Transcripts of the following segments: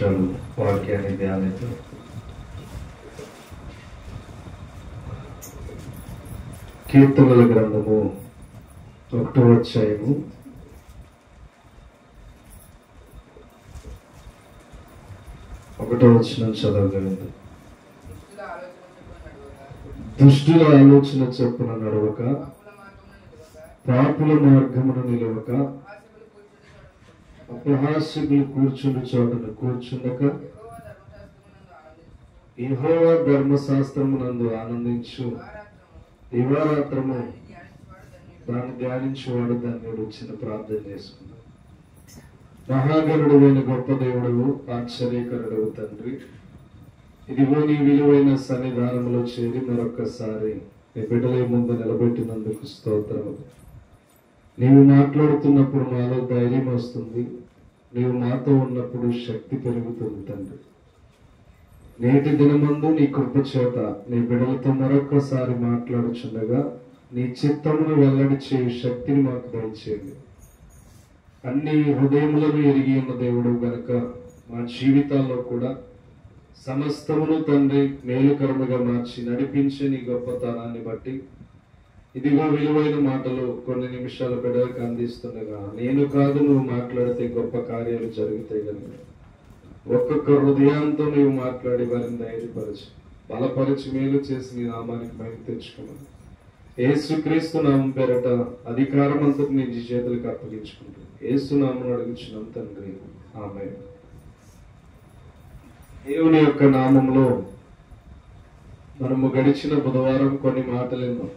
నిమిషాలు వాక్యాన్ని ధ్యానిద్దాం. కీర్తనల గ్రంథము 1వ అధ్యాయము 1వ వచనం చదవగలదు. దుష్టుల ఆలోచన చొప్పున నడవక, పాపుల మార్గమును నిలవక, అపహాస్యులు కూర్చుండు చోటను కూర్చుండక, యెహోవా ధర్మశాస్త్రమునందు ఆనందించు దివారాత్రము దాన్ని ధ్యానించేవాడు ధన్యుడు. చిన్న ప్రార్థన చేసుకున్నాం. మహాగణుడు అయిన గొప్ప దేవుడు, ఆశ్చర్యకరుడు తండ్రి, ఇదిగో నీ విలువైన సన్నిధానంలో చేరి మరొక్కసారి నీ బిడ్డల ముందు నిలబెట్టినందుకు స్తోత్రము. నీవు మాట్లాడుతున్నప్పుడు మాలో ధైర్యం వస్తుంది, నీవు మాతో ఉన్నప్పుడు శక్తి పెరుగుతుంది తండ్రి. నేటి దినమందు నీ కృప చేత నీ బిడ్డలతో మరొక్కసారి మాట్లాడుచుండగా నీ చిత్తమును వెల్లడి చేయు శక్తిని మాకు దయచేయండి. అన్ని హృదయములను ఎరిగి ఉన్న దేవుడు గనుక మా జీవితాల్లో కూడా సమస్తమును తండ్రి మేలుకరముగా మార్చి నడిపించే నీ గొప్పతనాన్ని బట్టి ఇదిగో విలువైన మాటలు కొన్ని నిమిషాలు బిడ్డలకు అందిస్తుండగా నేను కాదు నువ్వు మాట్లాడితే గొప్ప కార్యాలు జరుగుతాయి కనుక ఒక్కొక్క హృదయంతో నీవు మాట్లాడి వారిని ధైర్యపరచి బలపరిచి మేలు చేసి నీ నామానికి మహిమ తెచ్చుకున్నాను. యేసుక్రీస్తు నామం పేరట అధికారం అంతటి నీ చేతులకు అప్పగించుకుంటూ యేసు నామం అడుగుచున్నాం తండ్రి, ఆమేన్. దేవుని యొక్క నామంలో మనము గడిచిన బుధవారం కొన్ని మాటలు విన్నాం.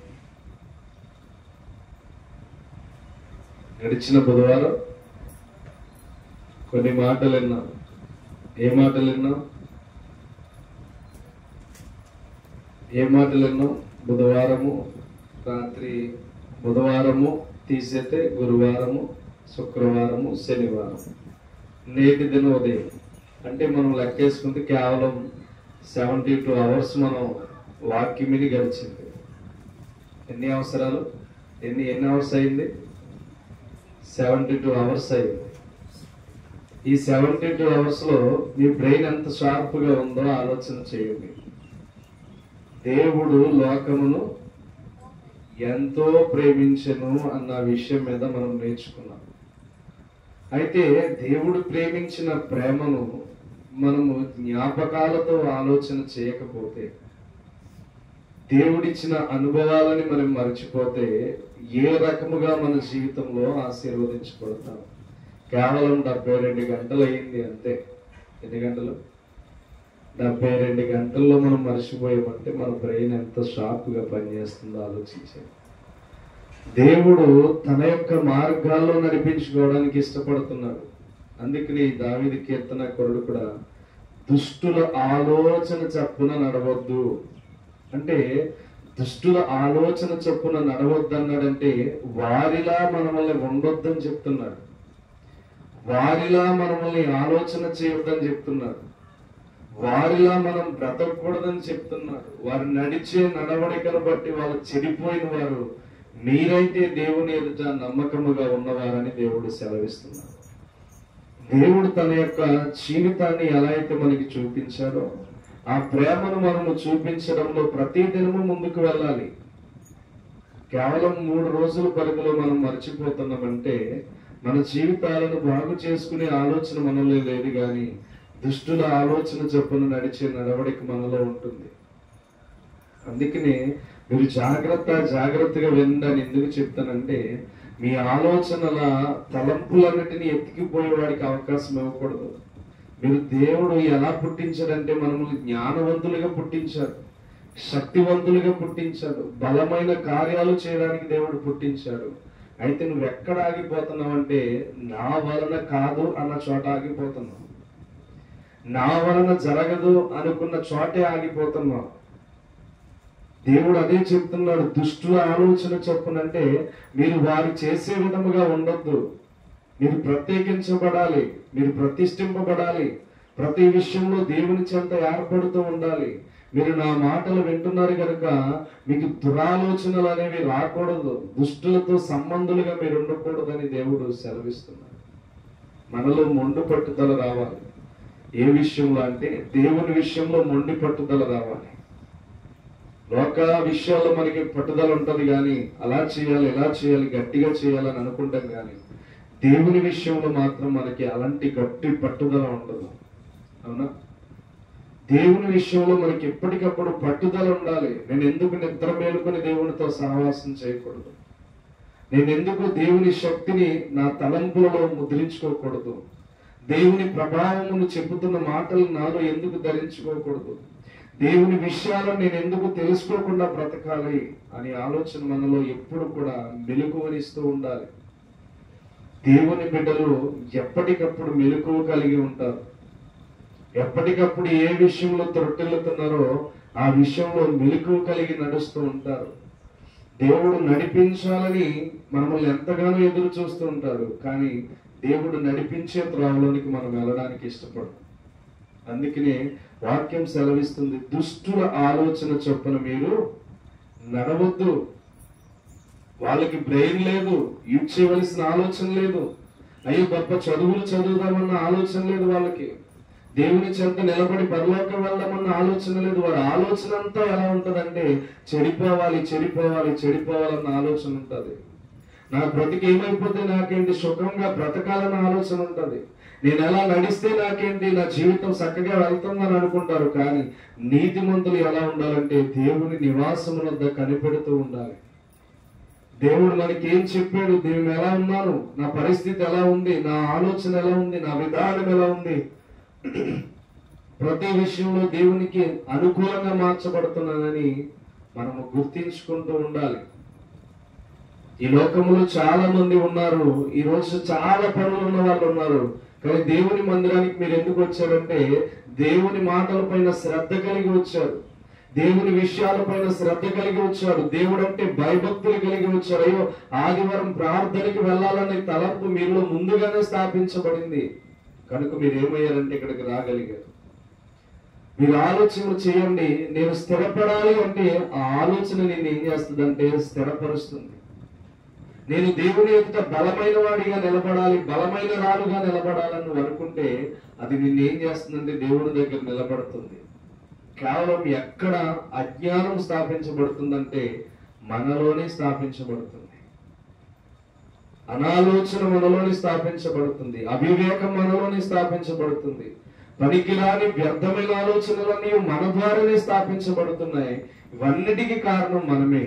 గడిచిన బుధవారం కొన్ని మాటలు విన్నాం. ఏ మాటలు విన్నాం? బుధవారము రాత్రి, బుధవారము తీసేస్తే గురువారము, శుక్రవారము, శనివారం, నేటి దిన ఉదయం. అంటే మనం లెక్కేసుకుంటే కేవలం 72 అవర్స్ మనం వాక్యం మీద గడిచింది. ఎన్ని అవసరాలు ఎన్ని అవర్స్ అయింది? 72 అవర్స్ అయింది. ఈ 72 అవర్స్ లో మీ బ్రెయిన్ ఎంత షార్ప్ గా ఉందో ఆలోచన చేయండి. దేవుడు లోకమును ఎంతో ప్రేమించెను అన్న విషయం మీద మనం నేర్చుకున్నాం. అయితే దేవుడు ప్రేమించిన ప్రేమను మనము జ్ఞాపకాలతో ఆలోచన చేయకపోతే, దేవుడిచ్చిన అనుభవాలని మనం మర్చిపోతే ఏ రకముగా మన జీవితంలో ఆశీర్వదించబడతాం? కేవలం 72 గంటలు అయింది అంతే. ఎన్ని గంటలు? 72 గంటల్లో మనం మర్చిపోయామంటే మన బ్రెయిన్ ఎంత షార్ప్గా పనిచేస్తుందో ఆలోచించాలి. దేవుడు తన యొక్క మార్గాల్లో నడిపించుకోవడానికి ఇష్టపడుతున్నాడు. అందుకని దావీదు కీర్తనకారుడు కూడా దుష్టుల ఆలోచన చప్పున నడవద్దు అంటే, దుష్టుల ఆలోచన చప్పున నడవద్దు అన్నాడంటే వారిలా మనల్ని ఉండొద్దని చెప్తున్నాడు. వారిలా మనల్ని ఆలోచన చేయొద్దని చెప్తున్నాడు. వారిలా మనం బ్రతకూడదని చెప్తున్నాడు. వారు నడిచే నడవడికను బట్టి వాళ్ళు చెడిపోయిన వారు, మీరైతే దేవుని ఎదుట నమ్మకముగా ఉన్నవారని దేవుడు సెలవిస్తున్నాడు. దేవుడు తన యొక్క జీవితాన్ని ఎలా అయితే మనకి చూపించాడో ఆ ప్రేమను మనము చూపించడంలో ప్రతి దినము ముందుకు వెళ్ళాలి. కేవలం 3 రోజుల పరిధిలో మనం మర్చిపోతున్నామంటే మన జీవితాలను బాగు చేసుకునే ఆలోచన మనలో లేదు, కానీ దుష్టుల ఆలోచన చొప్పున నడిచే నడవడిక మనలో ఉంటుంది. అందుకనే మీరు జాగ్రత్తగా వినడానికి ఎందుకు చెప్తానంటే, మీ ఆలోచనల తలంపులన్నిటినీ ఎత్తికిపోయేవాడికి అవకాశం ఇవ్వకూడదు. మీరు దేవుడు ఎలా పుట్టించాడంటే మనల్ని జ్ఞానవంతులుగా పుట్టించాడు, శక్తివంతులుగా పుట్టించాడు, బలమైన కార్యాలు చేయడానికి దేవుడు పుట్టించాడు. అయితే నువ్వు ఎక్కడ ఆగిపోతున్నావు అంటే, నా వలన కాదు అన్న చోట ఆగిపోతున్నావు. నా వలన జరగదు అనుకున్న చోటే ఆగిపోతున్నావు. దేవుడు అదే చెప్తున్నాడు. దుష్టుల ఆలోచన చొప్పునంటే మీరు వారు చేసే విధముగా ఉండొద్దు. మీరు ప్రత్యేకించబడాలి, మీరు ప్రతిష్ఠింపబడాలి, ప్రతి విషయంలో దేవుని చెంత ఏర్పడుతూ ఉండాలి. మీరు నా మాటలు వింటున్నారు కనుక మీకు దురాలోచనలు అనేవి రాకూడదు, దుష్టులతో సంబంధులుగా మీరు ఉండకూడదని దేవుడు సెలవిస్తున్నాడు. మనలో మొండు పట్టుదల రావాలి. ఏ విషయంలో అంటే దేవుని విషయంలో మొండి పట్టుదల రావాలి. లోక విషయాల్లో మనకి పట్టుదల ఉంటది కానీ అలా చేయాలి ఇలా చేయాలి గట్టిగా చేయాలని అనుకుంటాం కానీ దేవుని విషయంలో మాత్రం మనకి అలాంటి గట్టి పట్టుదల ఉండదు. అవునా? దేవుని విషయంలో మనకి ఎప్పటికప్పుడు పట్టుదల ఉండాలి. నేను ఎందుకు నిద్ర మేలుకొని దేవునితో సహవాసం చేయకూడదు? నేను ఎందుకు దేవుని శక్తిని నా తలంపులలో ముద్రించుకోకూడదు? దేవుని ప్రభావమును చెబుతున్న మాటలు నాలో ఎందుకు ధరించుకోకూడదు? దేవుని విషయాలను నేను ఎందుకు తెలుసుకోకుండా బ్రతకాలి అనే ఆలోచన మనలో ఎప్పుడు కూడా మెలకువనిస్తూ ఉండాలి. దేవుని బిడ్డలు ఎప్పటికప్పుడు మెలకువ కలిగి ఉంటారు. ఎప్పటికప్పుడు ఏ విషయంలో త్రొట్టిల్లుతున్నారో ఆ విషయంలో మెలకువ కలిగి నడుస్తూ ఉంటారు. దేవుడు నడిపించాలని మనల్ని ఎంతగానో ఎదురు చూస్తూ ఉంటారు, కానీ దేవుడు నడిపించే త్రోవలోనికి మనం వెళ్ళడానికి ఇష్టపడం. అందుకనే వాక్యం సెలవిస్తుంది, దుష్టుల ఆలోచన చొప్పున మీరు నడవద్దు. వాళ్ళకి బ్రెయిన్ లేదు, యూజ్ చేయవలసిన ఆలోచన లేదు, అయ్యో గొప్ప చదువులు చదువుదామన్న ఆలోచన లేదు, వాళ్ళకి దేవుని చెంత నిలబడి పరలోకం వెళ్దామన్న ఆలోచన లేదు. వారి ఆలోచన అంతా ఎలా ఉంటదంటే చెడిపోవాలి చెడిపోవాలి చెడిపోవాలన్న ఆలోచన ఉంటది. నా బ్రతికి ఏమైపోతే నాకేంటి, సుఖంగా బ్రతకాలన్న ఆలోచన ఉంటది. నేను ఎలా నడిస్తే నాకేంటి, నా జీవితం చక్కగా వెళ్తుందని అనుకుంటారు. కానీ నీతిమంతులు ఎలా ఉండాలంటే దేవుని నివాసము వద్ద కనిపెడుతూ ఉండాలి. దేవుడు మనకి ఏం చెప్పాడు, నేను ఎలా ఉన్నాను, నా పరిస్థితి ఎలా ఉంది, నా ఆలోచన ఎలా ఉంది, నా విధానం ఎలా ఉంది, ప్రతి విషయంలో దేవునికి అనుకూలంగా మార్చబడుతున్నానని మనము గుర్తించుకుంటూ ఉండాలి. ఈ లోకంలో చాలా మంది ఉన్నారు, ఈ రోజు చాలా పనులు ఉన్న వాళ్ళు ఉన్నారు, కానీ దేవుని మందిరానికి మీరు ఎందుకు వచ్చారంటే దేవుని మాటల పైన శ్రద్ధ కలిగి వచ్చారు, దేవుని విషయాలపైన శ్రద్ధ కలిగి వచ్చారు, దేవుడు అంటే భయభక్తులు కలిగి వచ్చారు. అయ్యో ఆదివారం ప్రార్థనకి వెళ్ళాలనే తలంపు మీలో ముందుగానే స్థాపించబడింది కనుక మీరు ఏమయ్యారంటే ఇక్కడికి రాగలిగారు. మీరు ఆలోచన చేయండి, నేను స్థిరపడాలి అంటే ఆ ఆలోచన నేను ఏం చేస్తుందంటే స్థిరపరుస్తుంది. నేను దేవుని యొక్క బలమైన వాడిగా నిలబడాలి, బలమైన రాలుగా నిలబడాలని నువ్వు అనుకుంటే అది నిన్ను ఏం చేస్తుందంటే దేవుని దగ్గర నిలబడుతుంది. కేవలం ఎక్కడ అజ్ఞానం స్థాపించబడుతుందంటే మనలోనే స్థాపించబడుతుంది, అనాలోచన మనలోనే స్థాపించబడుతుంది, అవివేకం మనలోనే స్థాపించబడుతుంది, పనికిరాని వ్యర్థమైన ఆలోచనలన్నీ మన ద్వారానే స్థాపించబడుతున్నాయి. ఇవన్నిటికీ కారణం మనమే.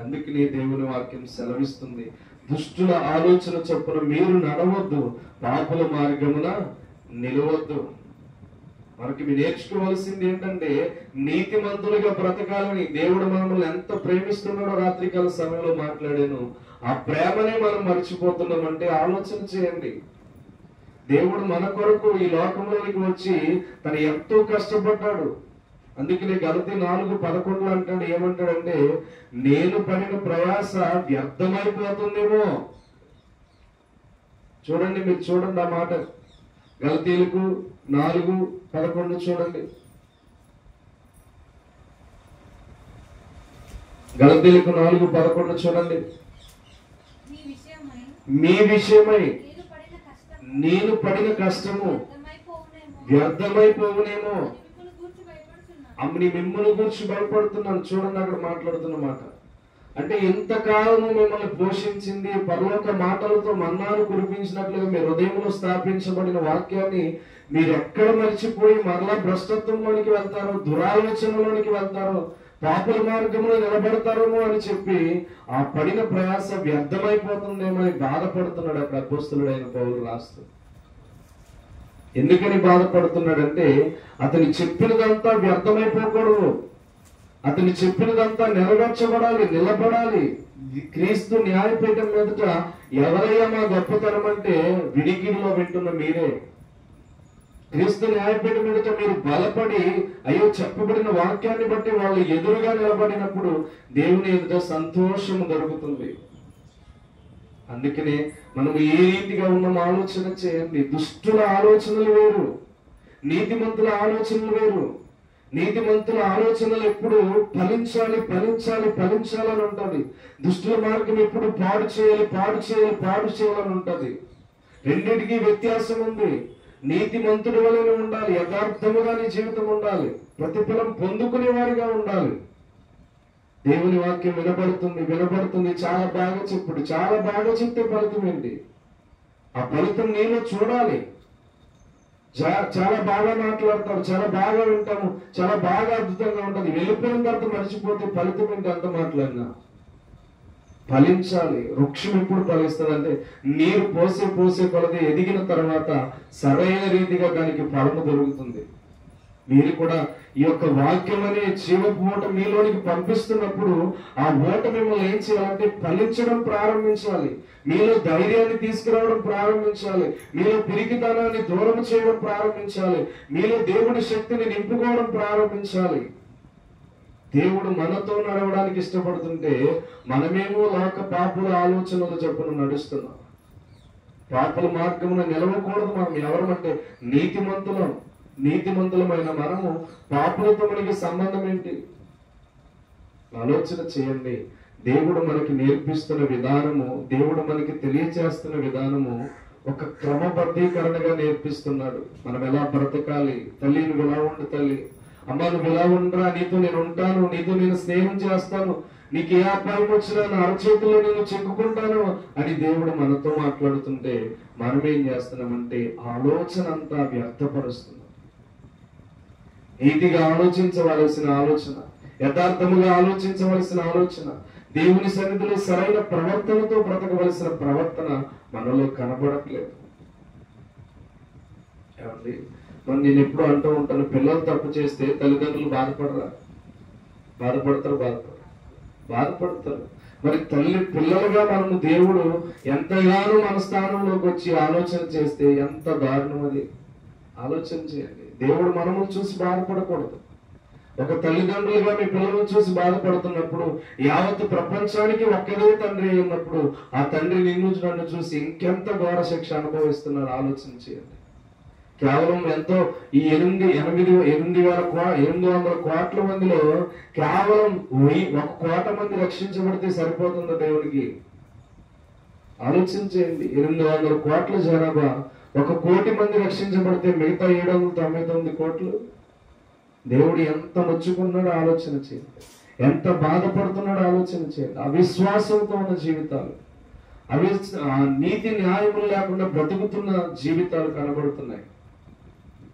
అందుకనే దేవుని వాక్యం సెలవిస్తుంది, దుష్టుల ఆలోచన చొప్పున మీరు నడవద్దు, పాపుల మార్గమున నిలవద్దు. మనకి మీరు నేర్చుకోవాల్సింది ఏంటంటే నీతిమంతులుగా బ్రతకాలని. దేవుడు మనల్ని ఎంత ప్రేమిస్తున్నాడో రాత్రికాల సమయంలో మాట్లాడాను. ఆ ప్రేమనే మనం మర్చిపోతున్నామంటే ఆలోచన చేయండి. దేవుడు మన కొరకు ఈ లోకంలోనికి వచ్చి తను ఎంతో కష్టపడ్డాడు. అందుకనే గలతీ 4:11 అంటాడు, ఏమంటాడంటే నేను పడిన ప్రయాస వ్యర్థమైపోతుందేమో. చూడండి, మీరు చూడండి ఆ మాట, గలతీలకు 4:11 చూడండి. గలతీలకు 4:11 చూడండి. మీ విషయమై నేను పడిన కష్టము వ్యర్థమైపోవునేమో అమ్మని మిమ్మల్ని గురించి భయపడుతున్నాను. చూడండి అక్కడ మాట్లాడుతున్న మాట. అంటే ఎంతకాలము మిమ్మల్ని పోషించింది పరలోక మాటలతో మన్నాను కురిపించినట్లుగా మీ హృదయంలో స్థాపించబడిన వాక్యాన్ని మీరు ఎక్కడ మర్చిపోయి మరలా భ్రష్టత్వంలోనికి వెళ్తారో, దురాలోచనలోనికి వెళ్తారో, పాపుల మార్గంలో నిలబడతారేమో అని చెప్పి ఆ పడిన ప్రయాస వ్యర్థమైపోతుందేమో అని బాధపడుతున్నాడు అక్కడ అపోస్తలుడైన పౌలు రాస్తూ. ఎందుకని బాధపడుతున్నాడంటే అతని చెప్పినదంతా వ్యర్థమైపోకూడదు, అతని చెప్పినదంతా నెరవేర్చబడాలి, నిలబడాలి. క్రీస్తు న్యాయపీఠం మీదట ఎవరయ్యా మా గొప్పతనం అంటే వినికిడిలో వింటున్న మీరే. క్రీస్తు న్యాయపీఠం మీదట మీరు బలపడి అయ్యో చెప్పబడిన వాక్యాన్ని బట్టి వాళ్ళు ఎదురుగా నిలబడినప్పుడు దేవుని ఎదుట సంతోషము దొరుకుతుంది. అందుకనే మనం ఏ రీతిగా ఉన్నాం ఆలోచన చేయండి. దుష్టుల ఆలోచనలు వేరు, నీతిమంతుల ఆలోచనలు వేరు. నీతిమంతుల ఆలోచనలు ఎప్పుడు ఫలించాలి ఫలించాలి ఫలించాలని ఉంటది. దుష్టుల మార్గం ఎప్పుడు పాడు చేయాలి పాడు చేయాలి పాడు చేయాలని ఉంటది. రెండింటికి వ్యత్యాసం ఉంది. నీతిమంతుడి వలె ఉండాలి, యథార్థముగా నీ జీవితం ఉండాలి, ప్రతిఫలం పొందుకునే వారిగా ఉండాలి. దేవుని వాక్యం వినబడుతుంది, చాలా బాగా చెప్పుడు, చాలా బాగా చెప్తే ఫలితం ఏంటి? ఆ ఫలితం నేను చూడాలి. చాలా బాగా మాట్లాడతారు, చాలా బాగా వింటాము, చాలా బాగా అద్భుతంగా ఉంటుంది, వెళ్ళిపోయిన తర్వాత మర్చిపోతే ఫలితం ఏంటి? అంత మాట్లాడినా ఫలించాలి. వృక్షం ఎప్పుడు ఫలిస్తుంది అంటే నీరు పోసే కొలది ఎదిగిన తర్వాత సరైన రీతిగా దానికి ఫలము దొరుకుతుంది. మీరు కూడా ఈ యొక్క వాక్యం అనే జీవపు ఓట మీలోనికి పంపిస్తున్నప్పుడు ఆ ఓట మిమ్మల్ని ఏం చేయాలంటే ఫలించడం ప్రారంభించాలి. మీలో ధైర్యాన్ని తీసుకురావడం ప్రారంభించాలి, మీలో పిరికితనాన్ని దూరం చేయడం ప్రారంభించాలి, మీలో దేవుడి శక్తిని నింపుకోవడం ప్రారంభించాలి. దేవుడు మనతో నడవడానికి ఇష్టపడుతుంటే మనమేమో లోక పాపుల ఆలోచనలు చెప్పున నడుస్తున్నాం. పాపుల మార్గమున నిలవకూడదు. మనం ఎవరమంటే నీతిమంతులమైన మనము పాపులతో మనకి సంబంధం ఏంటి? ఆలోచన చేయండి. దేవుడు మనకి నేర్పిస్తున్న విధానము, దేవుడు మనకి తెలియచేస్తున్న విధానము ఒక క్రమబద్ధీకరణగా నేర్పిస్తున్నాడు. మనం ఎలా బ్రతకాలి, తల్లి నువ్వు ఎలా ఉండు, తల్లి అమ్మ నువ్వు ఎలా ఉండరా, నీతో నేను ఉంటాను, నీతో నేను స్నేహం చేస్తాను, నీకు ఏ అపాయం వచ్చినా నా అరచేతిలో నేను చెక్కుకుంటాను అని దేవుడు మనతో మాట్లాడుతుంటే మనం ఏం చేస్తున్నామంటే ఆలోచన అంతా వ్యర్థపరుస్తున్నాం. నీతిగా ఆలోచించవలసిన ఆలోచన, యథార్థముగా ఆలోచించవలసిన ఆలోచన, దేవుని సన్నిధిలో సరైన ప్రవర్తనతో బ్రతకవలసిన ప్రవర్తన మనలో కనబడట్లేదు. ఏమండి, నేను ఎప్పుడు అంటూ ఉంటాను, పిల్లలు తప్పు చేస్తే తల్లిదండ్రులు బాధపడతారు. మరి పిల్లలుగా మనము దేవుడు ఎంతగానో మన స్థానంలోకి వచ్చి ఆలోచన చేస్తే ఎంత దారుణం అది. ఆలోచన చేయండి. దేవుడు మనము చూసి బాధపడకూడదు. ఒక తల్లిదండ్రులుగా మీ పిల్లలను చూసి బాధపడుతున్నప్పుడు యావత్ ప్రపంచానికి ఒక్కడే తండ్రి ఉన్నప్పుడు ఆ తండ్రి నన్ను చూసి ఇంకెంత ఘోర శిక్ష అనుభవిస్తున్నాడు ఆలోచన చేయండి. కేవలం ఎంతో ఈ 800 కోట్ల మందిలో కేవలం 1 కోట మంది రక్షించబడితే సరిపోతుందా దేవునికి? ఆలోచించేయండి. 800 కోట్ల జనాభా, 1 కోటి మంది రక్షించబడితే మిగతా 799 కోట్లు దేవుడు ఎంత నొచ్చుకున్నాడో ఆలోచన చేయండి. ఎంత బాధపడుతున్నాడో ఆలోచన చేయండి. అవిశ్వాసంతో ఉన్న జీవితాలు, నీతి న్యాయములు లేకుండా బ్రతుకుతున్న జీవితాలు కనబడుతున్నాయి.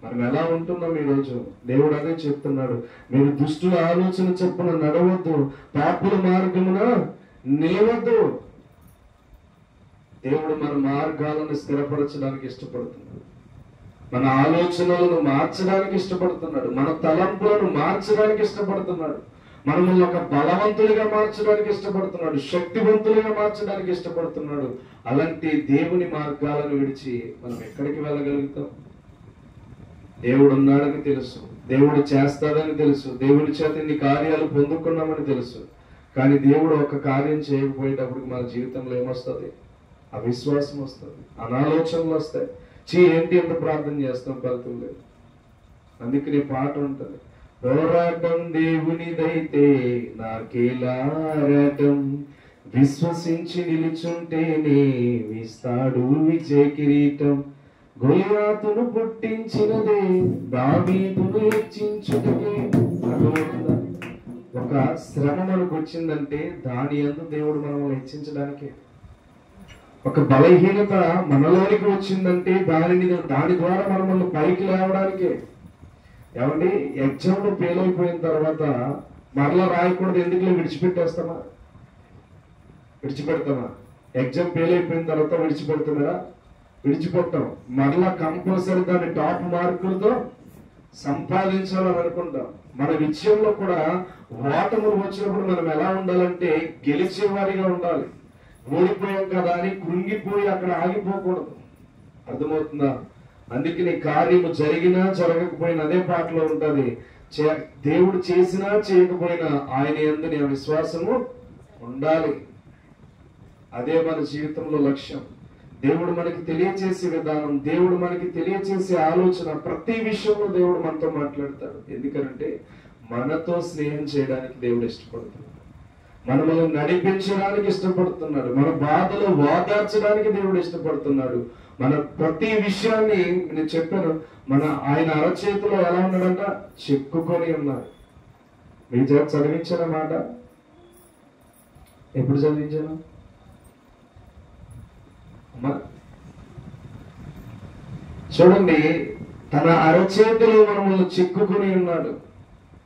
మనం ఎలా ఉంటున్నాం ఈరోజు? దేవుడు అదే చెప్తున్నాడు, మీరు దుష్టుల ఆలోచన చొప్పున నడవద్దు, పాపుల మార్గమున నిలవద్దు. దేవుడు మన మార్గాలను స్థిరపరచడానికి ఇష్టపడుతున్నాడు, మన ఆలోచనలను మార్చడానికి ఇష్టపడుతున్నాడు, మన తలంపులను మార్చడానికి ఇష్టపడుతున్నాడు, మనల్ని ఒక బలవంతులుగా మార్చడానికి ఇష్టపడుతున్నాడు, శక్తివంతులుగా మార్చడానికి ఇష్టపడుతున్నాడు. అలాంటి దేవుని మార్గాలను విడిచి మనం ఎక్కడికి వెళ్ళగలుగుతాం? దేవుడు ఉన్నాడని తెలుసు, దేవుడు చేస్తాడని తెలుసు, దేవుడి చేత ఇన్ని కార్యాలు పొందుకున్నామని తెలుసు. కానీ దేవుడు ఒక కార్యం చేయకపోయేటప్పటికి మన జీవితంలో ఏమొస్తుంది? అవిశ్వాసం వస్తుంది, అనాలోచనలు వస్తాయి. ఏంటి ఎంత ప్రార్థన చేస్తాం, ఫలితం లేదు. అందుకని పాట ఉంటుంది, పోరాటం దేవునిదైతే నాకేలారాటం, విశ్వసించి నిలుచుంటేనే ఇస్తాడు విజయ కిరీటం, గొలియాతును పుట్టించినదే దావీదును హెచ్చించుటకే. ఒక శ్రమ మనకు వచ్చిందంటే దాని యందు దేవుడు మనల్ని హెచ్చించడానికే. ఒక బలహీనత మనలోనికి వచ్చిందంటే దాని ద్వారా మనల్ని పైకి లేవడానికే. ఏమండి, ఎగ్జామ్ లో ఫెయిల్ అయిపోయిన తర్వాత మరలా రాయకూడదు ఎందుకు విడిచిపెడతామా? ఎగ్జామ్ ఫెయిల్ అయిపోయిన తర్వాత విడిచిపెట్టాం. మరలా కంపల్సరీ దాన్ని టాప్ మార్కులతో సంపాదించాలని అనుకుంటాం. మన విషయంలో కూడా ఓటములు వచ్చినప్పుడు మనం ఎలా ఉండాలంటే గెలిచేవారిగా ఉండాలి. ఓడిపోయాం కదా అని కృంగిపోయి అక్కడ ఆగిపోకూడదు. అర్థమవుతుందా? అందుకని కార్యము జరిగినా జరగకపోయినా అదే పాటలో ఉంటది, దేవుడు చేసినా చేయకపోయినా ఆయన యందు నీ విశ్వాసము ఉండాలి. అదే మన జీవితంలో లక్ష్యం. దేవుడు మనకి తెలియచేసే విధానం, దేవుడు మనకి తెలియచేసే ఆలోచన, ప్రతి విషయంలో దేవుడు మనతో మాట్లాడతాడు. ఎందుకంటే మనతో స్నేహం చేయడానికి దేవుడు ఇష్టపడుతున్నాడు, మనల్ని నడిపించడానికి ఇష్టపడుతున్నాడు, మన బాధలో ఓదార్చడానికి దేవుడు ఇష్టపడుతున్నాడు, మన ప్రతి విషయాన్ని నేను చెప్పాను, ఆయన అరచేతిలో ఎలా ఉన్నాడంట? చెక్కుకొని ఉన్నాడు. మీ చేత చదివించాను మాట. ఎప్పుడు చదివించాను అమ్మా? చూడండి, తన అరచేతిలో మనము చెక్కుకొని ఉన్నాడు.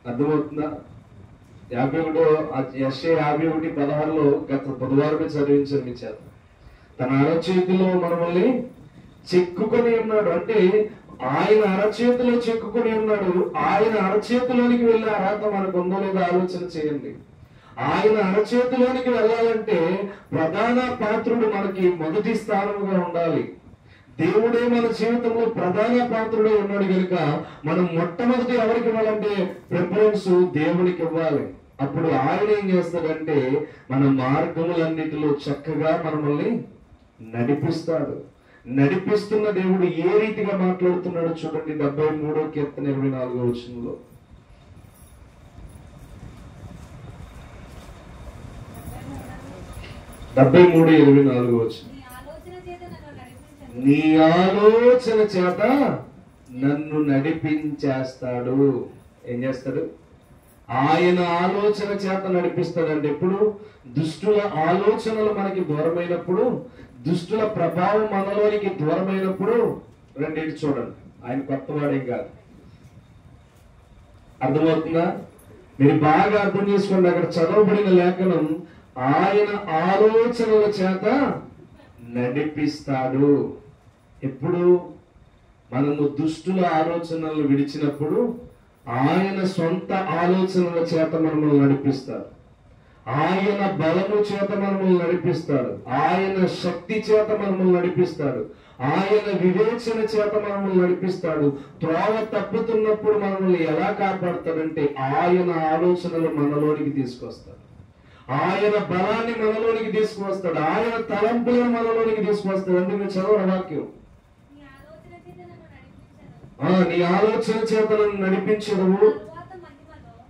అర్థమవుతుందా? 51:16 గత బుధవారమే చదివించారు మీ చేత. తన అరచేతిలో మనల్ని చెక్కుకొని ఉన్నాడు అంటే ఆయన అరచేతిలో చెక్కుకొని ఉన్నాడు. ఆయన అరచేతిలోనికి వెళ్ళే అర్హత మనకు ఉందో లేదో ఆలోచన చేయండి. ఆయన అరచేతిలోనికి వెళ్ళాలంటే ప్రధాన పాత్రుడు మనకి మొదటి స్థానముగా ఉండాలి. దేవుడే మన జీవితంలో ప్రధాన పాత్రుడే ఉన్నాడు కనుక మనం మొట్టమొదటి ఎవరికి ఇవ్వాలంటే ప్రిఫరెన్స్ దేవునికి ఇవ్వాలి. అప్పుడు ఆయన ఏం చేస్తాడంటే మన మార్గములన్నిటిలో చక్కగా మనల్ని నడిపిస్తాడు. నడిపిస్తున్న దేవుడు ఏ రీతిగా మాట్లాడుతున్నాడో చూడండి. 73వ కీర్తన 24వ వచనంలో, నీ ఆలోచన చేత నన్ను నడిపించేస్తాడు. ఏం చేస్తాడు? ఆయన ఆలోచన చేత నడిపిస్తాడంటే ఎప్పుడు? దుష్టుల ఆలోచనలు మనకి దూరమైనప్పుడు, దుష్టుల ప్రభావం మనలోనికి దూరమైనప్పుడు. రెండింటి చూడండి, ఆయన కొత్తవాడేం కాదు. అర్థమవుతుందా? మీరు బాగా అర్థం చేసుకోండి. అక్కడ చదవబడిన లేఖనం ఆయన ఆలోచనల చేత నడిపిస్తాడు. ఎప్పుడు? మనము దుష్టుల ఆలోచనలు విడిచినప్పుడు ఆయన సొంత ఆలోచనల చేత మనల్ని నడిపిస్తాడు. ఆయన బలము చేత మనల్ని నడిపిస్తాడు. ఆయన శక్తి చేత మనల్ని నడిపిస్తాడు. ఆయన వివేచన చేత మనల్ని నడిపిస్తాడు. త్రోవ తప్పుతున్నప్పుడు మనల్ని ఎలా కాపాడతాడంటే ఆయన ఆలోచనలు మనలోనికి తీసుకొస్తాడు. ఆయన బలాన్ని మనలోనికి తీసుకువస్తాడు. ఆయన తలంపులను మనలోనికి తీసుకువస్తాడు. అందుకే చదవడం వాక్యం, నీ ఆలోచన చేత నన్ను నడిపించడము,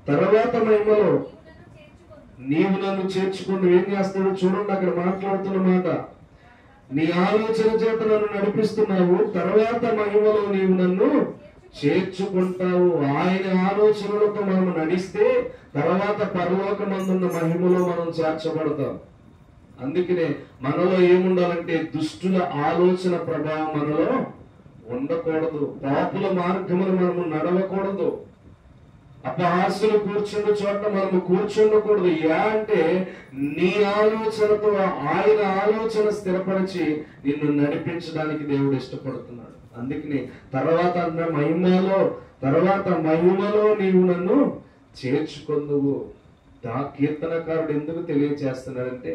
తర్వాత మహిమలో నీవు నన్ను చేర్చుకుని ఏం చేస్తాడు చూడండి. అక్కడ మాట్లాడుతున్న మాట, నీ ఆలోచన చేత నన్ను నడిపిస్తున్నావు, తర్వాత మహిమలో నీవు నన్ను చేర్చుకుంటావు. ఆయన ఆలోచనలతో మనం నడిస్తే తర్వాత పరలోకమందున్న మహిమలో మనం చేర్చబడతాం. అందుకనే మనలో ఏముండాలంటే దుష్టుల ఆలోచన ప్రభావం మనలో ఉండకూడదు. పాపుల మార్గములు మనము నడవకూడదు. అపహాస్యులు కూర్చున్న చోట మనము కూర్చుండకూడదు. అంటే నీ ఆలోచనతో ఆయన ఆలోచన స్థిరపరిచి నిన్ను నడిపించడానికి దేవుడు ఇష్టపడుతున్నాడు. అందుకని తర్వాత మహిమలో నీవు నన్ను చేర్చుకొందువు. కీర్తనకారుడు ఎందుకు తెలియజేస్తున్నాడంటే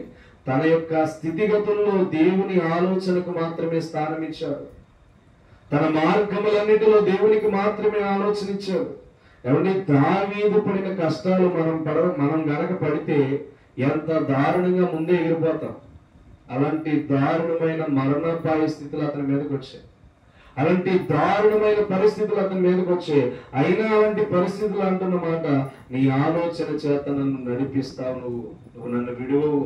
తన యొక్క స్థితిగతుల్లో దేవుని ఆలోచనకు మాత్రమే స్థానం ఇచ్చాడు. తన మార్గములన్నిటిలో దేవునికి మాత్రమే ఆలోచన ఇచ్చాడు. ఏమంటే దావీదు పడిన కష్టాలు మనం గనక పడితే ఎంత దారుణంగా ముందే ఎగిరిపోతాం. అలాంటి దారుణమైన మరణాపాయ స్థితులు అతని మీదకి వచ్చాయి. అలాంటి దారుణమైన పరిస్థితులు అతని మీదకి వచ్చాయి. అయినా అలాంటి పరిస్థితులు అంటున్నమాట, నీ ఆలోచన చేత నన్ను నడిపిస్తావు, నువ్వు నన్ను విడువవు,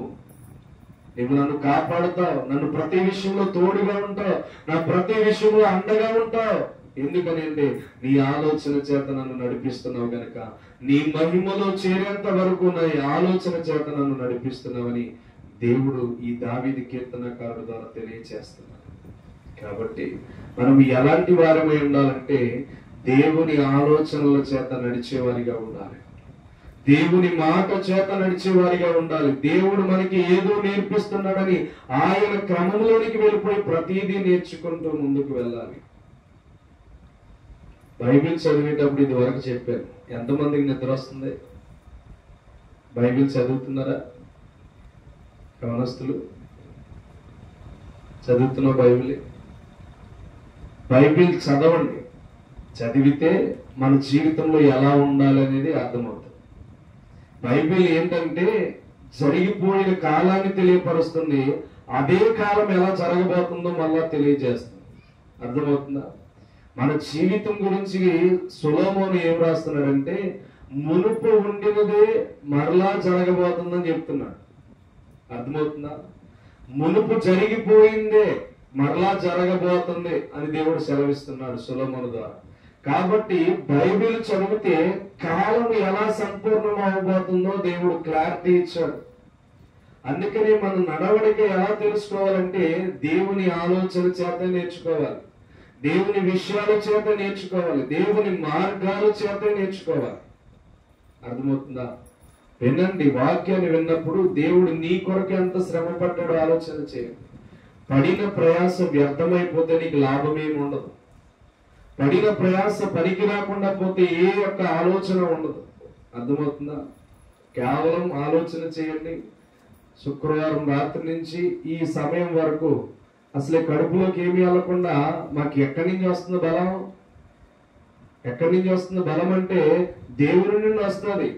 నువ్వు నన్ను కాపాడుతావు, నన్ను ప్రతి విషయంలో తోడుగా ఉంటావు, నా ప్రతి విషయంలో అండగా ఉంటావు. ఎందుకని అంటే నీ ఆలోచన చేత నన్ను నడిపిస్తున్నావు గనక, నీ మహిమలో చేరేంత వరకు నా ఆలోచన చేత నన్ను నడిపిస్తున్నావని దేవుడు ఈ దావీదు కీర్తనకారుడు ద్వారా తెలియచేస్తున్నాడు. కాబట్టి మనం ఎలాంటి వారమై ఉండాలంటే దేవుని ఆలోచనల చేత నడిచేవారిగా ఉండాలి. దేవుని మాట చేత నడిచేవారిగా ఉండాలి. దేవుడు మనకి ఏదో నేర్పిస్తున్నాడని ఆయన క్రమంలోనికి వెళ్ళిపోయి ప్రతిదీ నేర్చుకుంటూ ముందుకు వెళ్ళాలి. బైబిల్ చదివేటప్పుడు ఇది వరకు చెప్పాను. ఎంతమందికి నిద్ర వస్తుంది? బైబిల్ చదువుతున్నారా? యవనస్తులు చదువుతున్న బైబిల్ చదవండి. చదివితే మన జీవితంలో ఎలా ఉండాలి అనేది అర్థమవుతుంది. బైబిల్ ఏంటంటే జరిగిపోయిన కాలాన్ని తెలియపరుస్తుంది. అదే కాలం ఎలా జరగబోతుందో మళ్ళా తెలియజేస్తుంది. అర్థమవుతుందా? మన జీవితం గురించి సొలొమోను ఏం రాస్తున్నాడంటే మునుపు ఉండినదే మరలా జరగబోతుందని చెప్తున్నాడు. అర్థమవుతుందా? మునుపు జరిగిపోయిందే మరలా జరగబోతుంది అని దేవుడు సెలవిస్తున్నాడు సొలొమోను ద్వారా. కాబట్టి బైబిల్ చదివితే కాలం ఎలా సంపూర్ణం అవబోతుందో దేవుడు క్లారిటీ ఇచ్చాడు. అందుకని మన నడవడిక ఎలా తెలుసుకోవాలంటే దేవుని ఆలోచన చేత నేర్చుకోవాలి, దేవుని విషయాల చేత నేర్చుకోవాలి, దేవుని మార్గాల చేత నేర్చుకోవాలి. అర్థమవుతుందా? వినండి, వాక్యాన్ని విన్నప్పుడు దేవుడు నీ కొరకు ఎంత శ్రమ పడ్డాడో ఆలోచన చేయండి. పడిన ప్రయాస వ్యర్థమైపోతే నీకు లాభమేమి ఉండదు. పడిన ప్రయాస పనికి రాకుండా పోతే ఏ యొక్క ఆలోచన ఉండదు. అర్థమవుతుందా? కేవలం ఆలోచన చేయండి. శుక్రవారం రాత్రి నుంచి ఈ సమయం వరకు అసలే కడుపులోకి ఏమి వెళ్ళకుండా మాకు ఎక్కడి నుంచి వస్తుంది బలం? ఎక్కడి నుంచి వస్తుంది బలం అంటే దేవుని నుండి వస్తుంది.